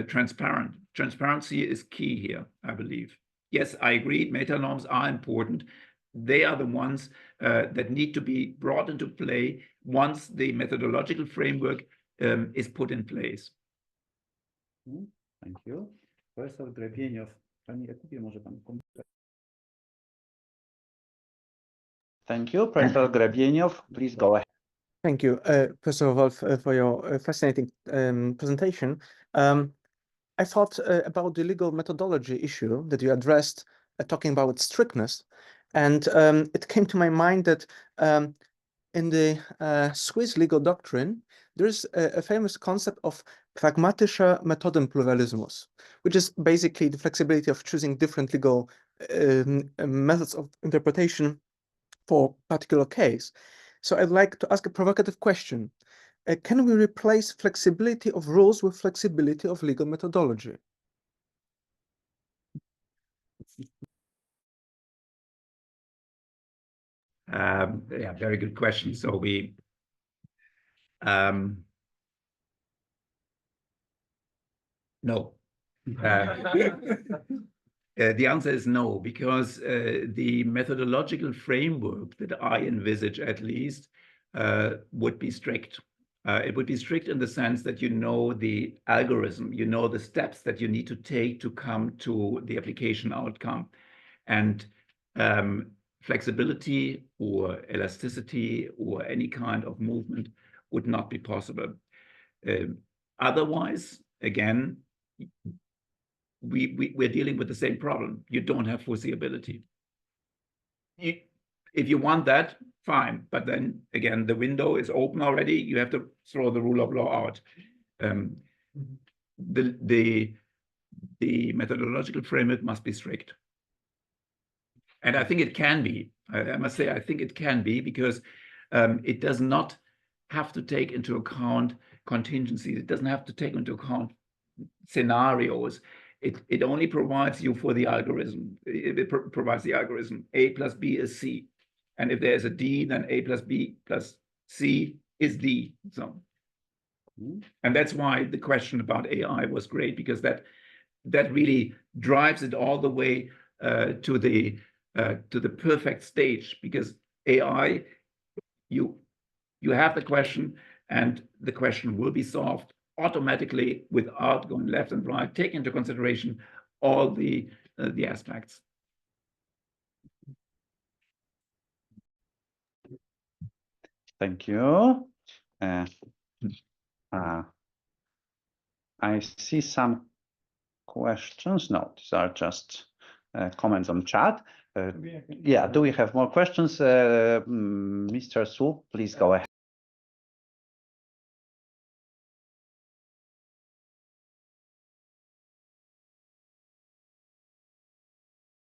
S1: transparent. Transparency is key here, I believe. Yes, I agree, meta-norms are important. They are the ones that need to be brought into play once the methodological framework is put in place.
S2: Thank you. Professor Grebieniow, Pani Jakubie, może pan komentować? Thank you. Professor Grebieniow, please go ahead.
S7: Thank you, Professor Wolff, for your fascinating presentation. I thought about the legal methodology issue that you addressed, talking about strictness. And it came to my mind that in the Swiss legal doctrine, there's a famous concept of pragmatischer Methoden Pluralismus, which is basically the flexibility of choosing different legal methods of interpretation for a particular case. So I'd like to ask a provocative question. Can we replace flexibility of rules with flexibility of legal methodology?
S1: Yeah, very good question. So we no. The answer is no, because the methodological framework that I envisage, at least, would be strict. It would be strict in the sense that you know the algorithm, you know the steps that you need to take to come to the application outcome. And flexibility or elasticity or any kind of movement would not be possible. Otherwise, again, we're dealing with the same problem. You don't have foreseeability. If you want that, fine. But then again, the window is open already. You have to throw the rule of law out. The methodological framework must be strict. And I think it can be. I must say, I think it can be, because it does not have to take into account contingencies. It doesn't have to take into account scenarios. It only provides you for the algorithm. It provides the algorithm. A plus B is C. And if there's a D, then A plus B plus C is D. So, and that's why the question about AI was great, because that really drives it all the way to the perfect stage. Because AI, you have the question, and the question will be solved automatically without going left and right, take into consideration all the aspects.
S2: Thank you. I see some questions. No, these are just comments on chat. Yeah, do we have more questions? Mr. Su, please go ahead.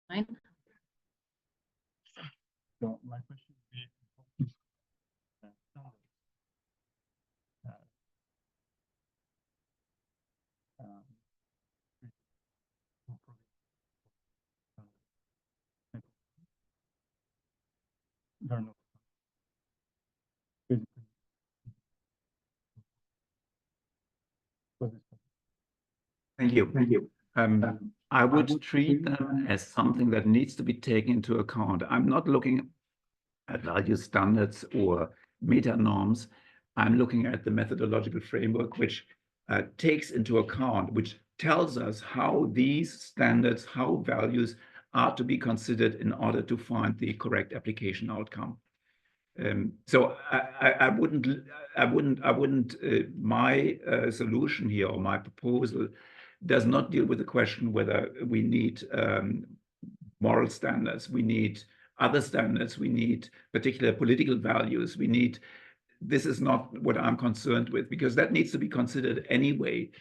S4: Fine.
S8: So my question would be,
S1: Thank you. Thank you. I would treat them as something that needs to be taken into account. I'm not looking at value standards or meta norms. I'm looking at the methodological framework, which takes into account, which tells us how these standards, how values are to be considered in order to find the correct application outcome. So I wouldn't. My solution here, or my proposal, does not deal with the question whether we need moral standards, we need other standards, we need particular political values, we need. This is not what I'm concerned with, because that needs to be considered anyway.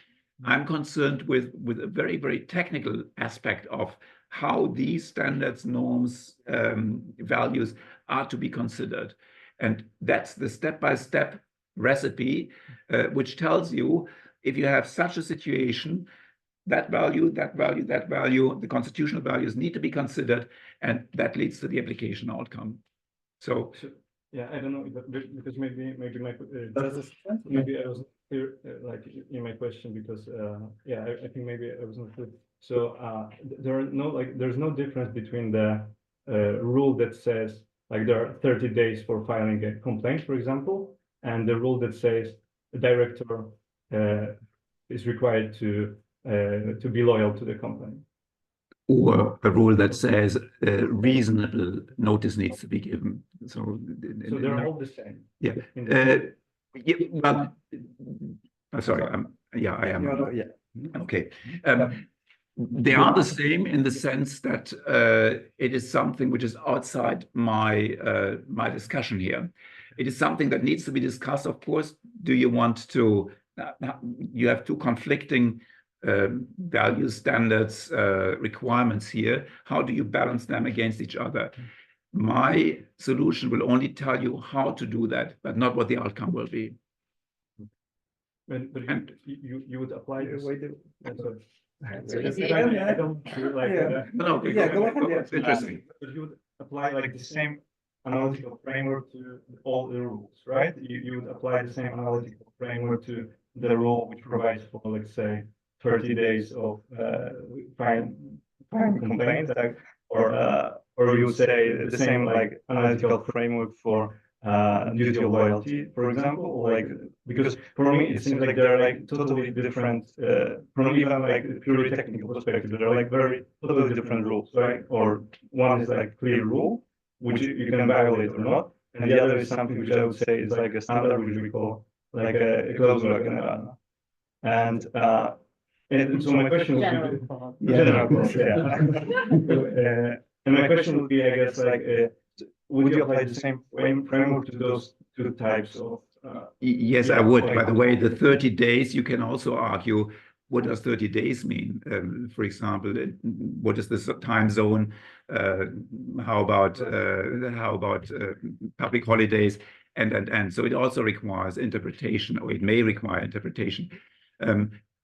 S1: I'm concerned with a very, very technical aspect of how these standards, norms, values are to be considered. And that's the step-by-step recipe, which tells you if you have such a situation, that value, that value, that value, the constitutional values need to be considered, and that leads to the application outcome. So
S8: yeah, I don't know because maybe maybe I wasn't clear like in my question because yeah, I think maybe I wasn't clear. So there's no difference between the rule that says like there are 30 days for filing a complaint, for example, and the rule that says the director is required to be loyal to the company.
S1: Or a rule that says reasonable notice needs to be given. So
S8: they're all the same.
S1: Yeah. Yeah, but sorry. Yeah, I am.
S2: Yeah.
S1: Okay. They are the same in the sense that it is something which is outside my my discussion here. It is something that needs to be discussed, of course. Do you want to? You have two conflicting value standards, requirements here. How do you balance them against each other? My solution will only tell you how to do that, but not what the outcome will be.
S8: But you would apply this.
S4: I
S8: don't feel like
S1: No,
S2: Yeah, go ahead.
S1: It's interesting.
S8: But you would apply like the same analytical framework to all the rules, right? You would apply the same analytical framework to the rule which provides for, let's say, 30 days of filing complaints, or you would say the same like analytical framework for duty of loyalty, for example, like because for me it seems like they're like totally different from even like a purely technical perspective. They're like very totally different rules, right? Or one is like clear rule which you can violate or not, and the other is something which I would say is like a standard which we call like a clausula generale. And so my question would be general clause, yeah. And my question would be, I guess, like, would you apply the same framework to those two types of?
S1: Yes, I would. By the way, the 30 days, you can also argue, what does 30 days mean? For example, what is the time zone? How about public holidays? And so it also requires interpretation, or it may require interpretation.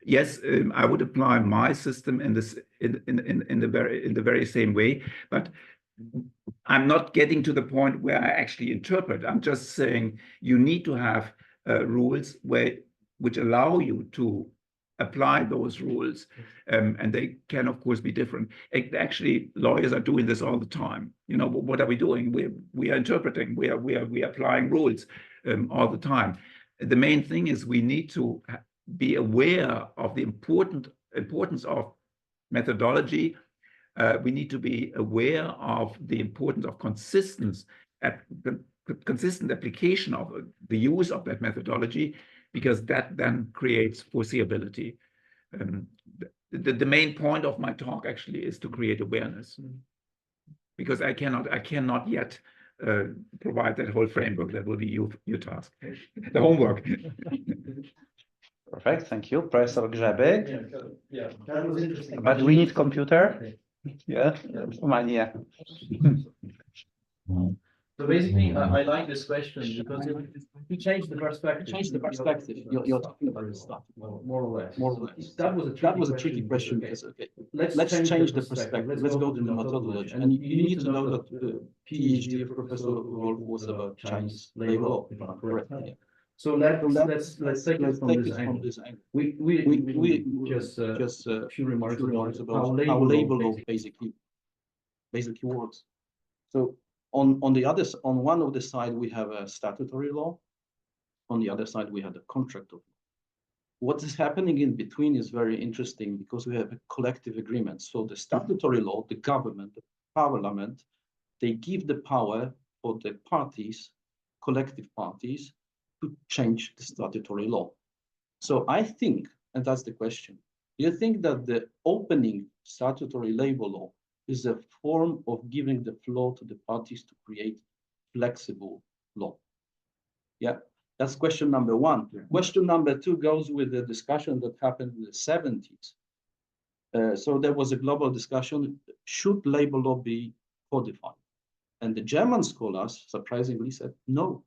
S1: Yes, I would apply my system in the very same way, but I'm not getting to the point where I actually interpret. I'm just saying you need to have rules which allow you to apply those rules, and they can, of course, be different. Actually, lawyers are doing this all the time. You know, what are we doing? We are interpreting. We are applying rules all the time. The main thing is we need to be aware of the importance of methodology. We need to be aware of the importance of consistent application of the use of that methodology, because that then creates foreseeability. The main point of my talk actually is to create awareness, because I cannot yet provide that whole framework. That will be your task, the homework.
S2: Perfect, thank you, Professor Grzebek.
S5: Yeah, that was interesting.
S2: But we need computer. Yeah, yeah.
S9: So basically, I like this question because if you change the perspective, you're talking about this stuff.
S5: More or less.
S9: That was a tricky question because okay, let's change the perspective. Let's go to the methodology, and you need to know that the PhD of Professor Wolff was about Chinese labor law, if I'm correct. Yeah.
S5: So let's take it from this angle. We just a few remarks about how labor law
S9: basically works. So on one of the side we have a statutory law, on the other side we have the contract of law. What is happening in between is very interesting because we have a collective agreement. So the statutory law, the government, the parliament, they give the power for the parties, collective parties, to change the statutory law. So I think, and that's the question, do you think that the opening statutory labor law is a form of giving the floor to the parties to create flexible law? Yeah, That's question number one. Question number two goes with the discussion that happened in the 70s. So there was a global discussion, should labor law be codified? And the German scholars surprisingly said no.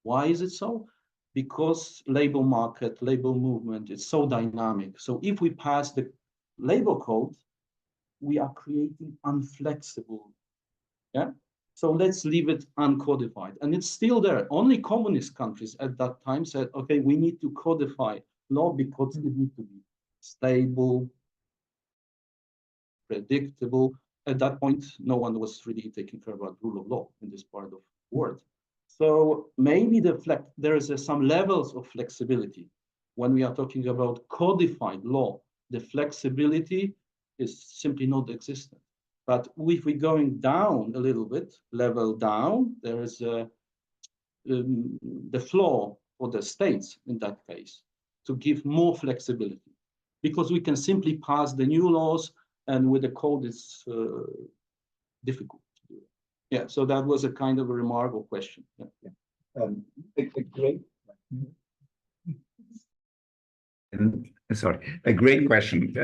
S9: Why is it so? Because labor market, labor movement is so dynamic. So if we pass the labor code, we are creating unflexible. Yeah. So let's leave it uncodified. And it's still there. Only communist countries at that time said, okay, we need to codify law because it needs to be stable, predictable. At that point, no one was really taking care about rule of law in this part of the world. So maybe there is some levels of flexibility. When we are talking about codified law, the flexibility is simply not existent. But if we're going down a little bit, level down, there is the floor for the states in that case to give more flexibility, because we can simply pass the new laws, and with the code it's difficult to do it. Yeah, so that was a kind of a remarkable question. Yeah.
S1: A great question.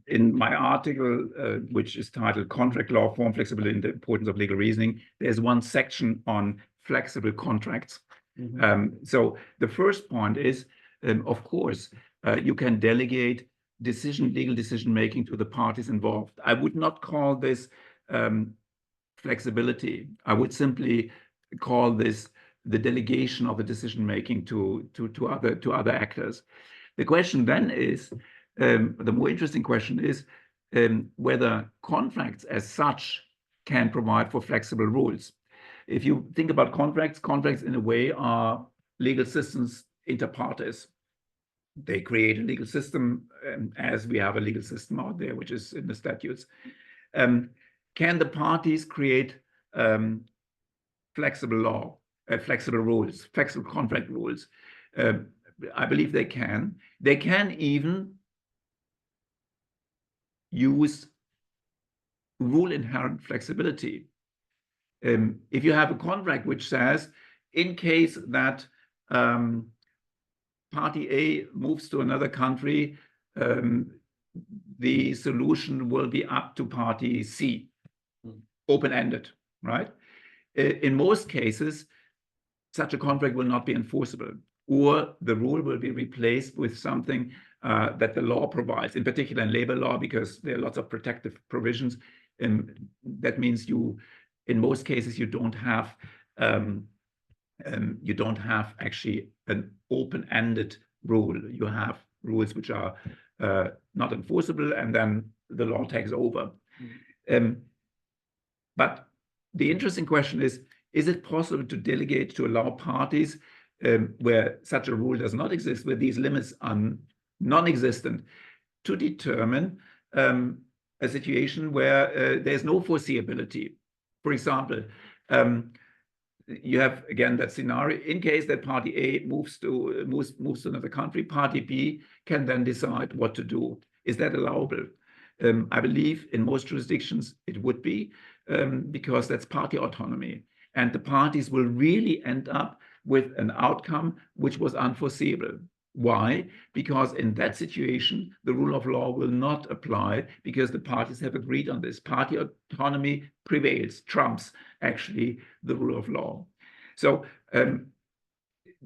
S1: In my article, which is titled Contract Law, Form Flexibility and the Importance of Legal Reasoning, there's one section on flexible contracts. So the first point is, of course, you can delegate legal decision-making to the parties involved. I would not call this flexibility. I would simply call this the delegation of the decision-making to other actors. The question then is, the more interesting question is whether contracts as such can provide for flexible rules. If you think about contracts in a way are legal systems inter partes. They create a legal system as we have a legal system out there, which is in the statutes. Can the parties create flexible law, flexible rules, flexible contract rules? I believe they can. They can even use rule-inherent flexibility. If you have a contract which says, in case that party A moves to another country, the solution will be up to party C, open-ended, right? In most cases, such a contract will not be enforceable, or the rule will be replaced with something that the law provides, in particular in labor law, because there are lots of protective provisions. And that means in most cases, you don't have actually an open-ended rule. You have rules which are not enforceable, and then the law takes over. But the interesting question is it possible to delegate to allow parties where such a rule does not exist, where these limits are non-existent, to determine a situation where there's no foreseeability? For example, you have again that scenario. In case that party A moves to another country, party B can then decide what to do. Is that allowable? I believe in most jurisdictions it would be, because that's party autonomy, and the parties will really end up with an outcome which was unforeseeable. Why? Because in that situation, the rule of law will not apply, because the parties have agreed on this. Party autonomy prevails, trumps actually the rule of law. So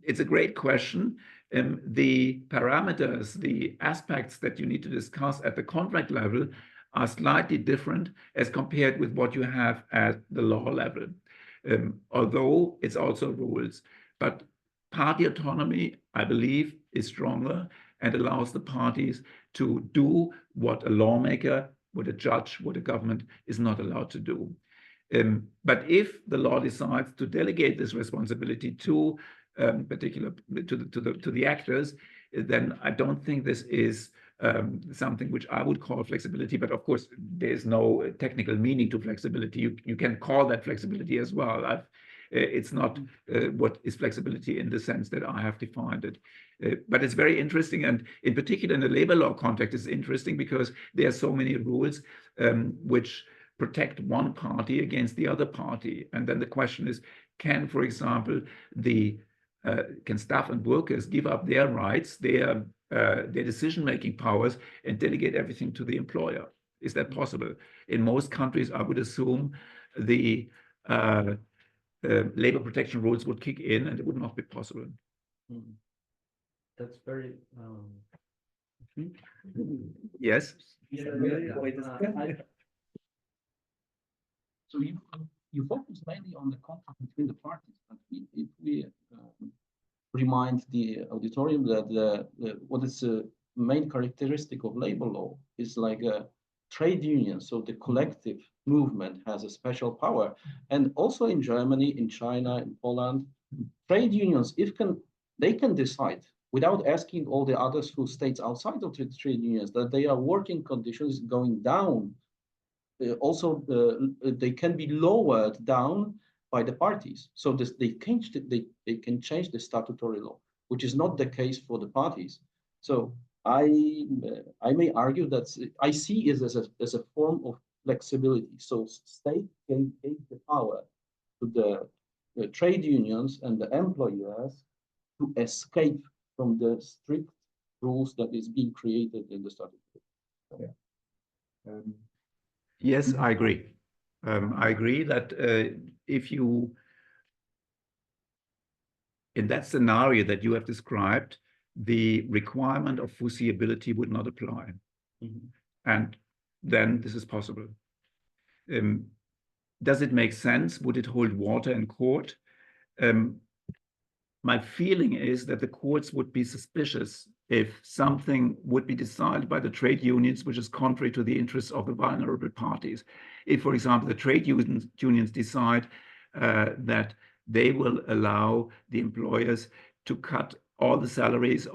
S1: it's a great question. The parameters, the aspects that you need to discuss at the contract level are slightly different as compared with what you have at the law level, although it's also rules. But party autonomy, I believe, is stronger and allows the parties to do what a lawmaker, what a judge, what a government is not allowed to do. But if the law decides to delegate this responsibility to the actors, then I don't think this is something which I would call flexibility. But of course, there's no technical meaning to flexibility. You can call that flexibility as well. It's not what is flexibility in the sense that I have defined it. But it's very interesting, and in particular in the labor law context, it's interesting because there are so many rules which protect one party against the other party. And then the question is, can, for example, the can staff and workers give up their rights, their decision-making powers, and delegate everything to the employer? Is that possible? In most countries, I would assume the labor protection rules would kick in, and it would not be possible.
S9: That's very.
S1: Yes.
S9: So you focus mainly on the contract between the parties, but if we remind the auditorium that what is the main characteristic of labor law is like a trade union, so the collective movement has a special power, and also in Germany, in China, in Poland, trade unions, they can decide without asking all the others who states outside of the trade unions that their working conditions going down. Also, they can be lowered down by the parties. So they can change the statutory law, which is not the case for the parties. So I may argue that I see it as a form of flexibility. So state can take the power to the trade unions and the employers to escape from the strict rules that is being created in the statute.
S8: Yeah.
S1: Yes, I agree. I agree that if you, in that scenario that you have described, the requirement of foreseeability would not apply. And then this is possible. Does it make sense? Would it hold water in court? My feeling is that the courts would be suspicious if something would be decided by the trade unions, which is contrary to the interests of the vulnerable parties. If, for example, the trade unions decide that they will allow the employers to cut all the salaries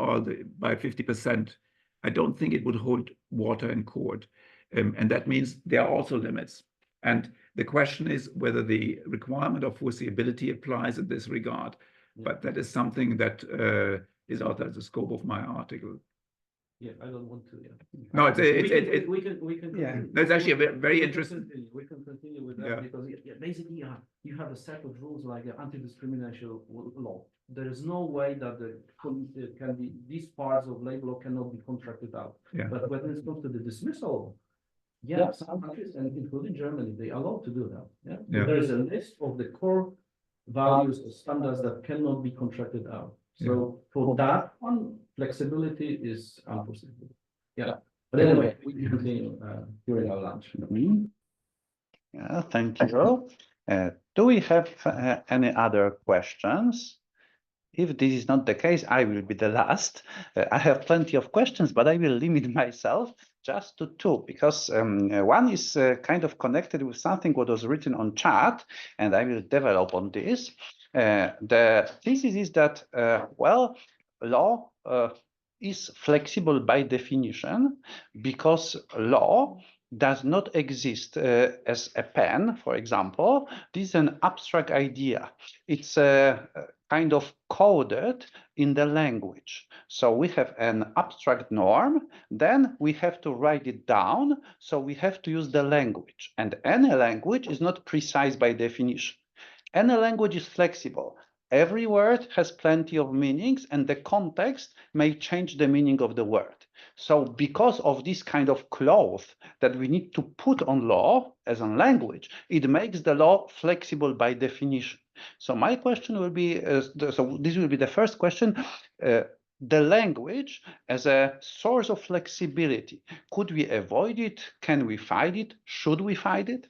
S1: by 50%, I don't think it would hold water in court. And that means there are also limits. And the question is whether the requirement of foreseeability applies in this regard. But that is something that is outside the scope of my article.
S9: Yeah, I don't want to. Yeah.
S1: No,
S9: we can.
S1: Yeah, that's actually a very interesting.
S9: We can continue with that,
S1: Yeah.
S9: because basically you have a set of rules like the anti-discrimination law. There is no way that these parts of labor law cannot be contracted out.
S1: Yeah.
S9: But when it comes to the dismissal, some countries, and including Germany, they are allowed to do that. Yeah.
S1: Yeah.
S9: There is a list of the core values or standards that cannot be contracted out. So for that one, flexibility is unforeseeable. Yeah. But anyway, we can continue during our lunch.
S2: Yeah, thank you. Do we have any other questions? If this is not the case, I will be the last. I have plenty of questions, but I will limit myself just to two, because one is kind of connected with something what was written on chat, and I will develop on this. The thesis is that, law is flexible by definition, because law does not exist as a pen, for example. This is an abstract idea. It's kind of coded in the language. So we have an abstract norm, then we have to write it down, so we have to use the language. And any language is not precise by definition. Any language is flexible. Every word has plenty of meanings, and the context may change the meaning of the word. So because of this kind of cloth that we need to put on law as a language, it makes the law flexible by definition. So my question will be, so this will be the first question, the language as a source of flexibility. Could we avoid it? Can we fight it? Should we fight it?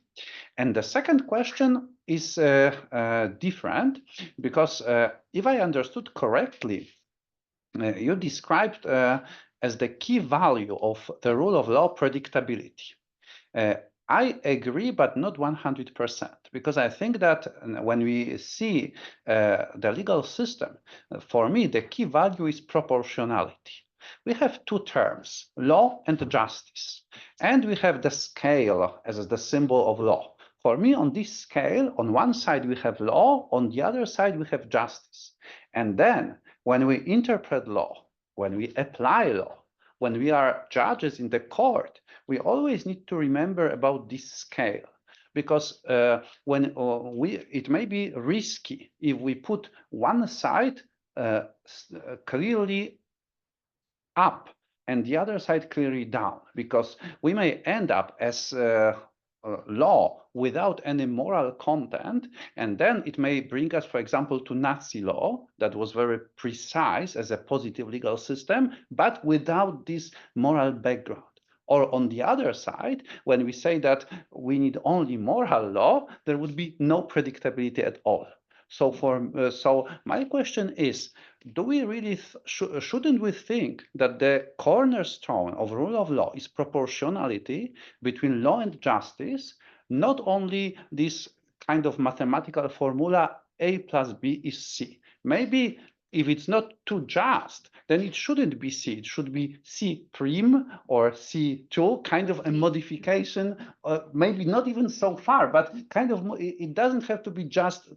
S2: And the second question is different, because if I understood correctly, you described as the key value of the rule of law predictability. I agree, but not 100%, because I think that when we see the legal system, for me, the key value is proportionality. We have two terms, law and justice, and we have the scale as the symbol of law. For me, on this scale, on one side we have law, on the other side we have justice. And then when we interpret law, when we apply law, when we are judges in the court, we always need to remember about this scale, because it may be risky if we put one side clearly up and the other side clearly down, because we may end up as law without any moral content, and then it may bring us, for example, to Nazi law that was very precise as a positive legal system, but without this moral background. Or on the other side, when we say that we need only moral law, there would be no predictability at all. So so my question is, do we really shouldn't we think that the cornerstone of rule of law is proportionality between law and justice, not only this kind of mathematical formula A plus B is C? Maybe if it's not too just, then it shouldn't be C. It should be C prime or C2, kind of a modification, maybe not even so far, but kind of, it doesn't have to be just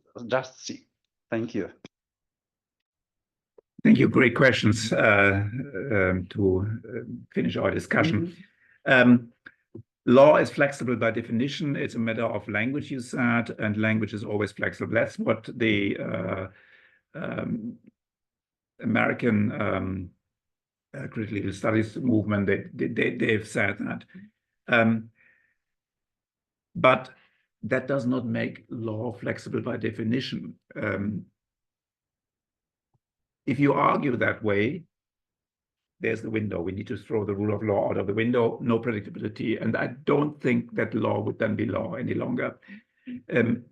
S2: C. Thank you.
S1: Thank you. Great questions to finish our discussion. Law is flexible by definition. It's a matter of language, you said, and language is always flexible. That's what the American critical legal studies movement, they've said that. But that does not make law flexible by definition. If you argue that way, there's the window. We need to throw the rule of law out of the window, no predictability. And I don't think that law would then be law any longer.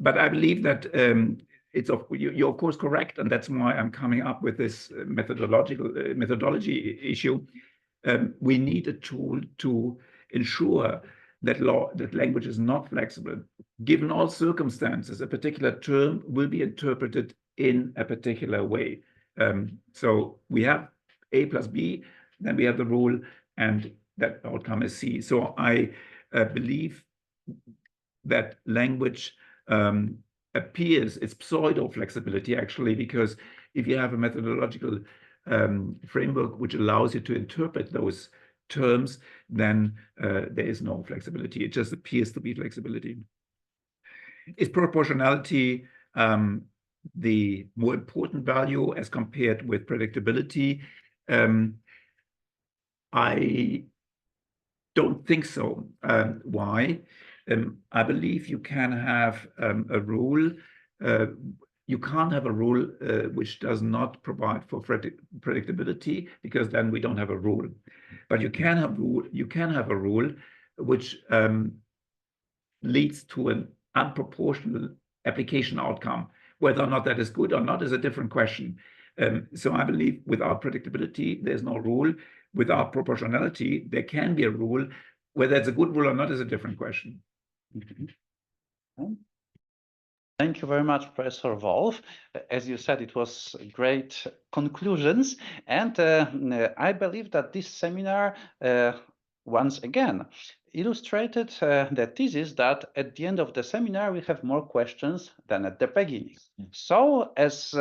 S1: But I believe that you're of course correct, and that's why I'm coming up with this methodology issue. We need a tool to ensure that language is not flexible. Given all circumstances, a particular term will be interpreted in a particular way. So we have A plus B, then we have the rule, and that outcome is C. So I believe that language appears, it's pseudo-flexibility actually, because if you have a methodological framework which allows you to interpret those terms, then there is no flexibility. It just appears to be flexibility. Is proportionality the more important value as compared with predictability? I don't think so. Why? I believe you can have a rule. You can't have a rule which does not provide for predictability, because then we don't have a rule. But you can have a rule which leads to an unproportional application outcome. Whether or not that is good or not is a different question. So I believe without predictability, there's no rule. Without proportionality, there can be a rule. Whether it's a good rule or not is a different question.
S2: Thank you very much, Professor Wolff. As you said, it was great conclusions. And I believe that this seminar, once again, illustrated the thesis that at the end of the seminar, we have more questions than at the beginning. So as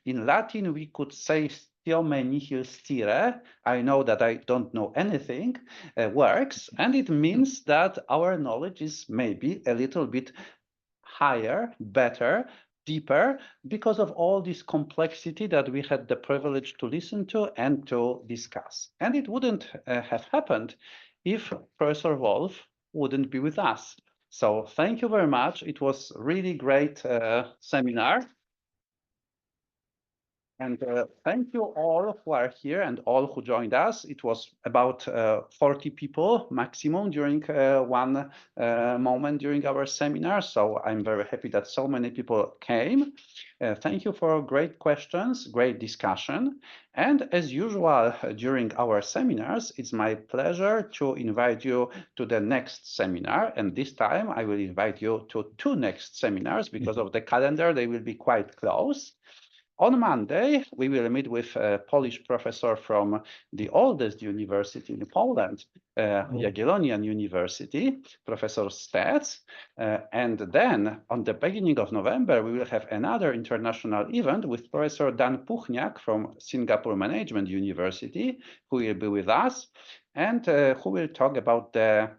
S2: in Latin, we could say stiome nihil scire, I know that I don't know anything, works. And it means that our knowledge is maybe a little bit higher, better, deeper, because of all this complexity that we had the privilege to listen to and to discuss. And it wouldn't have happened if Professor Wolff wouldn't be with us. So thank you very much. It was really great seminar. And thank you all who are here and all who joined us. It was about 40 people maximum during one moment during our seminar. So I'm very happy that so many people came. Thank you for great questions, great discussion. And as usual, during our seminars, it's my pleasure to invite you to the next seminar. And this time I will invite you to 2 next seminars because of the calendar. They will be quite close. On Monday, we will meet with a Polish professor from the oldest university in Poland, Jagiellonian University, Professor Stec. And then on the beginning of November, we will have another international event with Professor Dan Puchniak from Singapore Management University, who will be with us and who will talk about the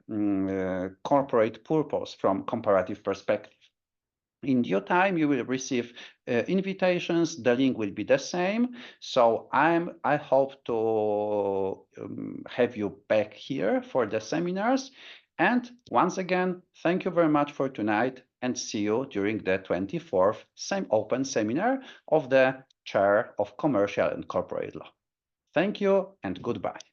S2: corporate purpose from comparative perspective. In due time, you will receive invitations. The link will be the same. So I hope to have you back here for the seminars. And once again, thank you very much for tonight, and see you during the 24th open seminar of the Chair of Commercial and Corporate Law. Thank you and goodbye.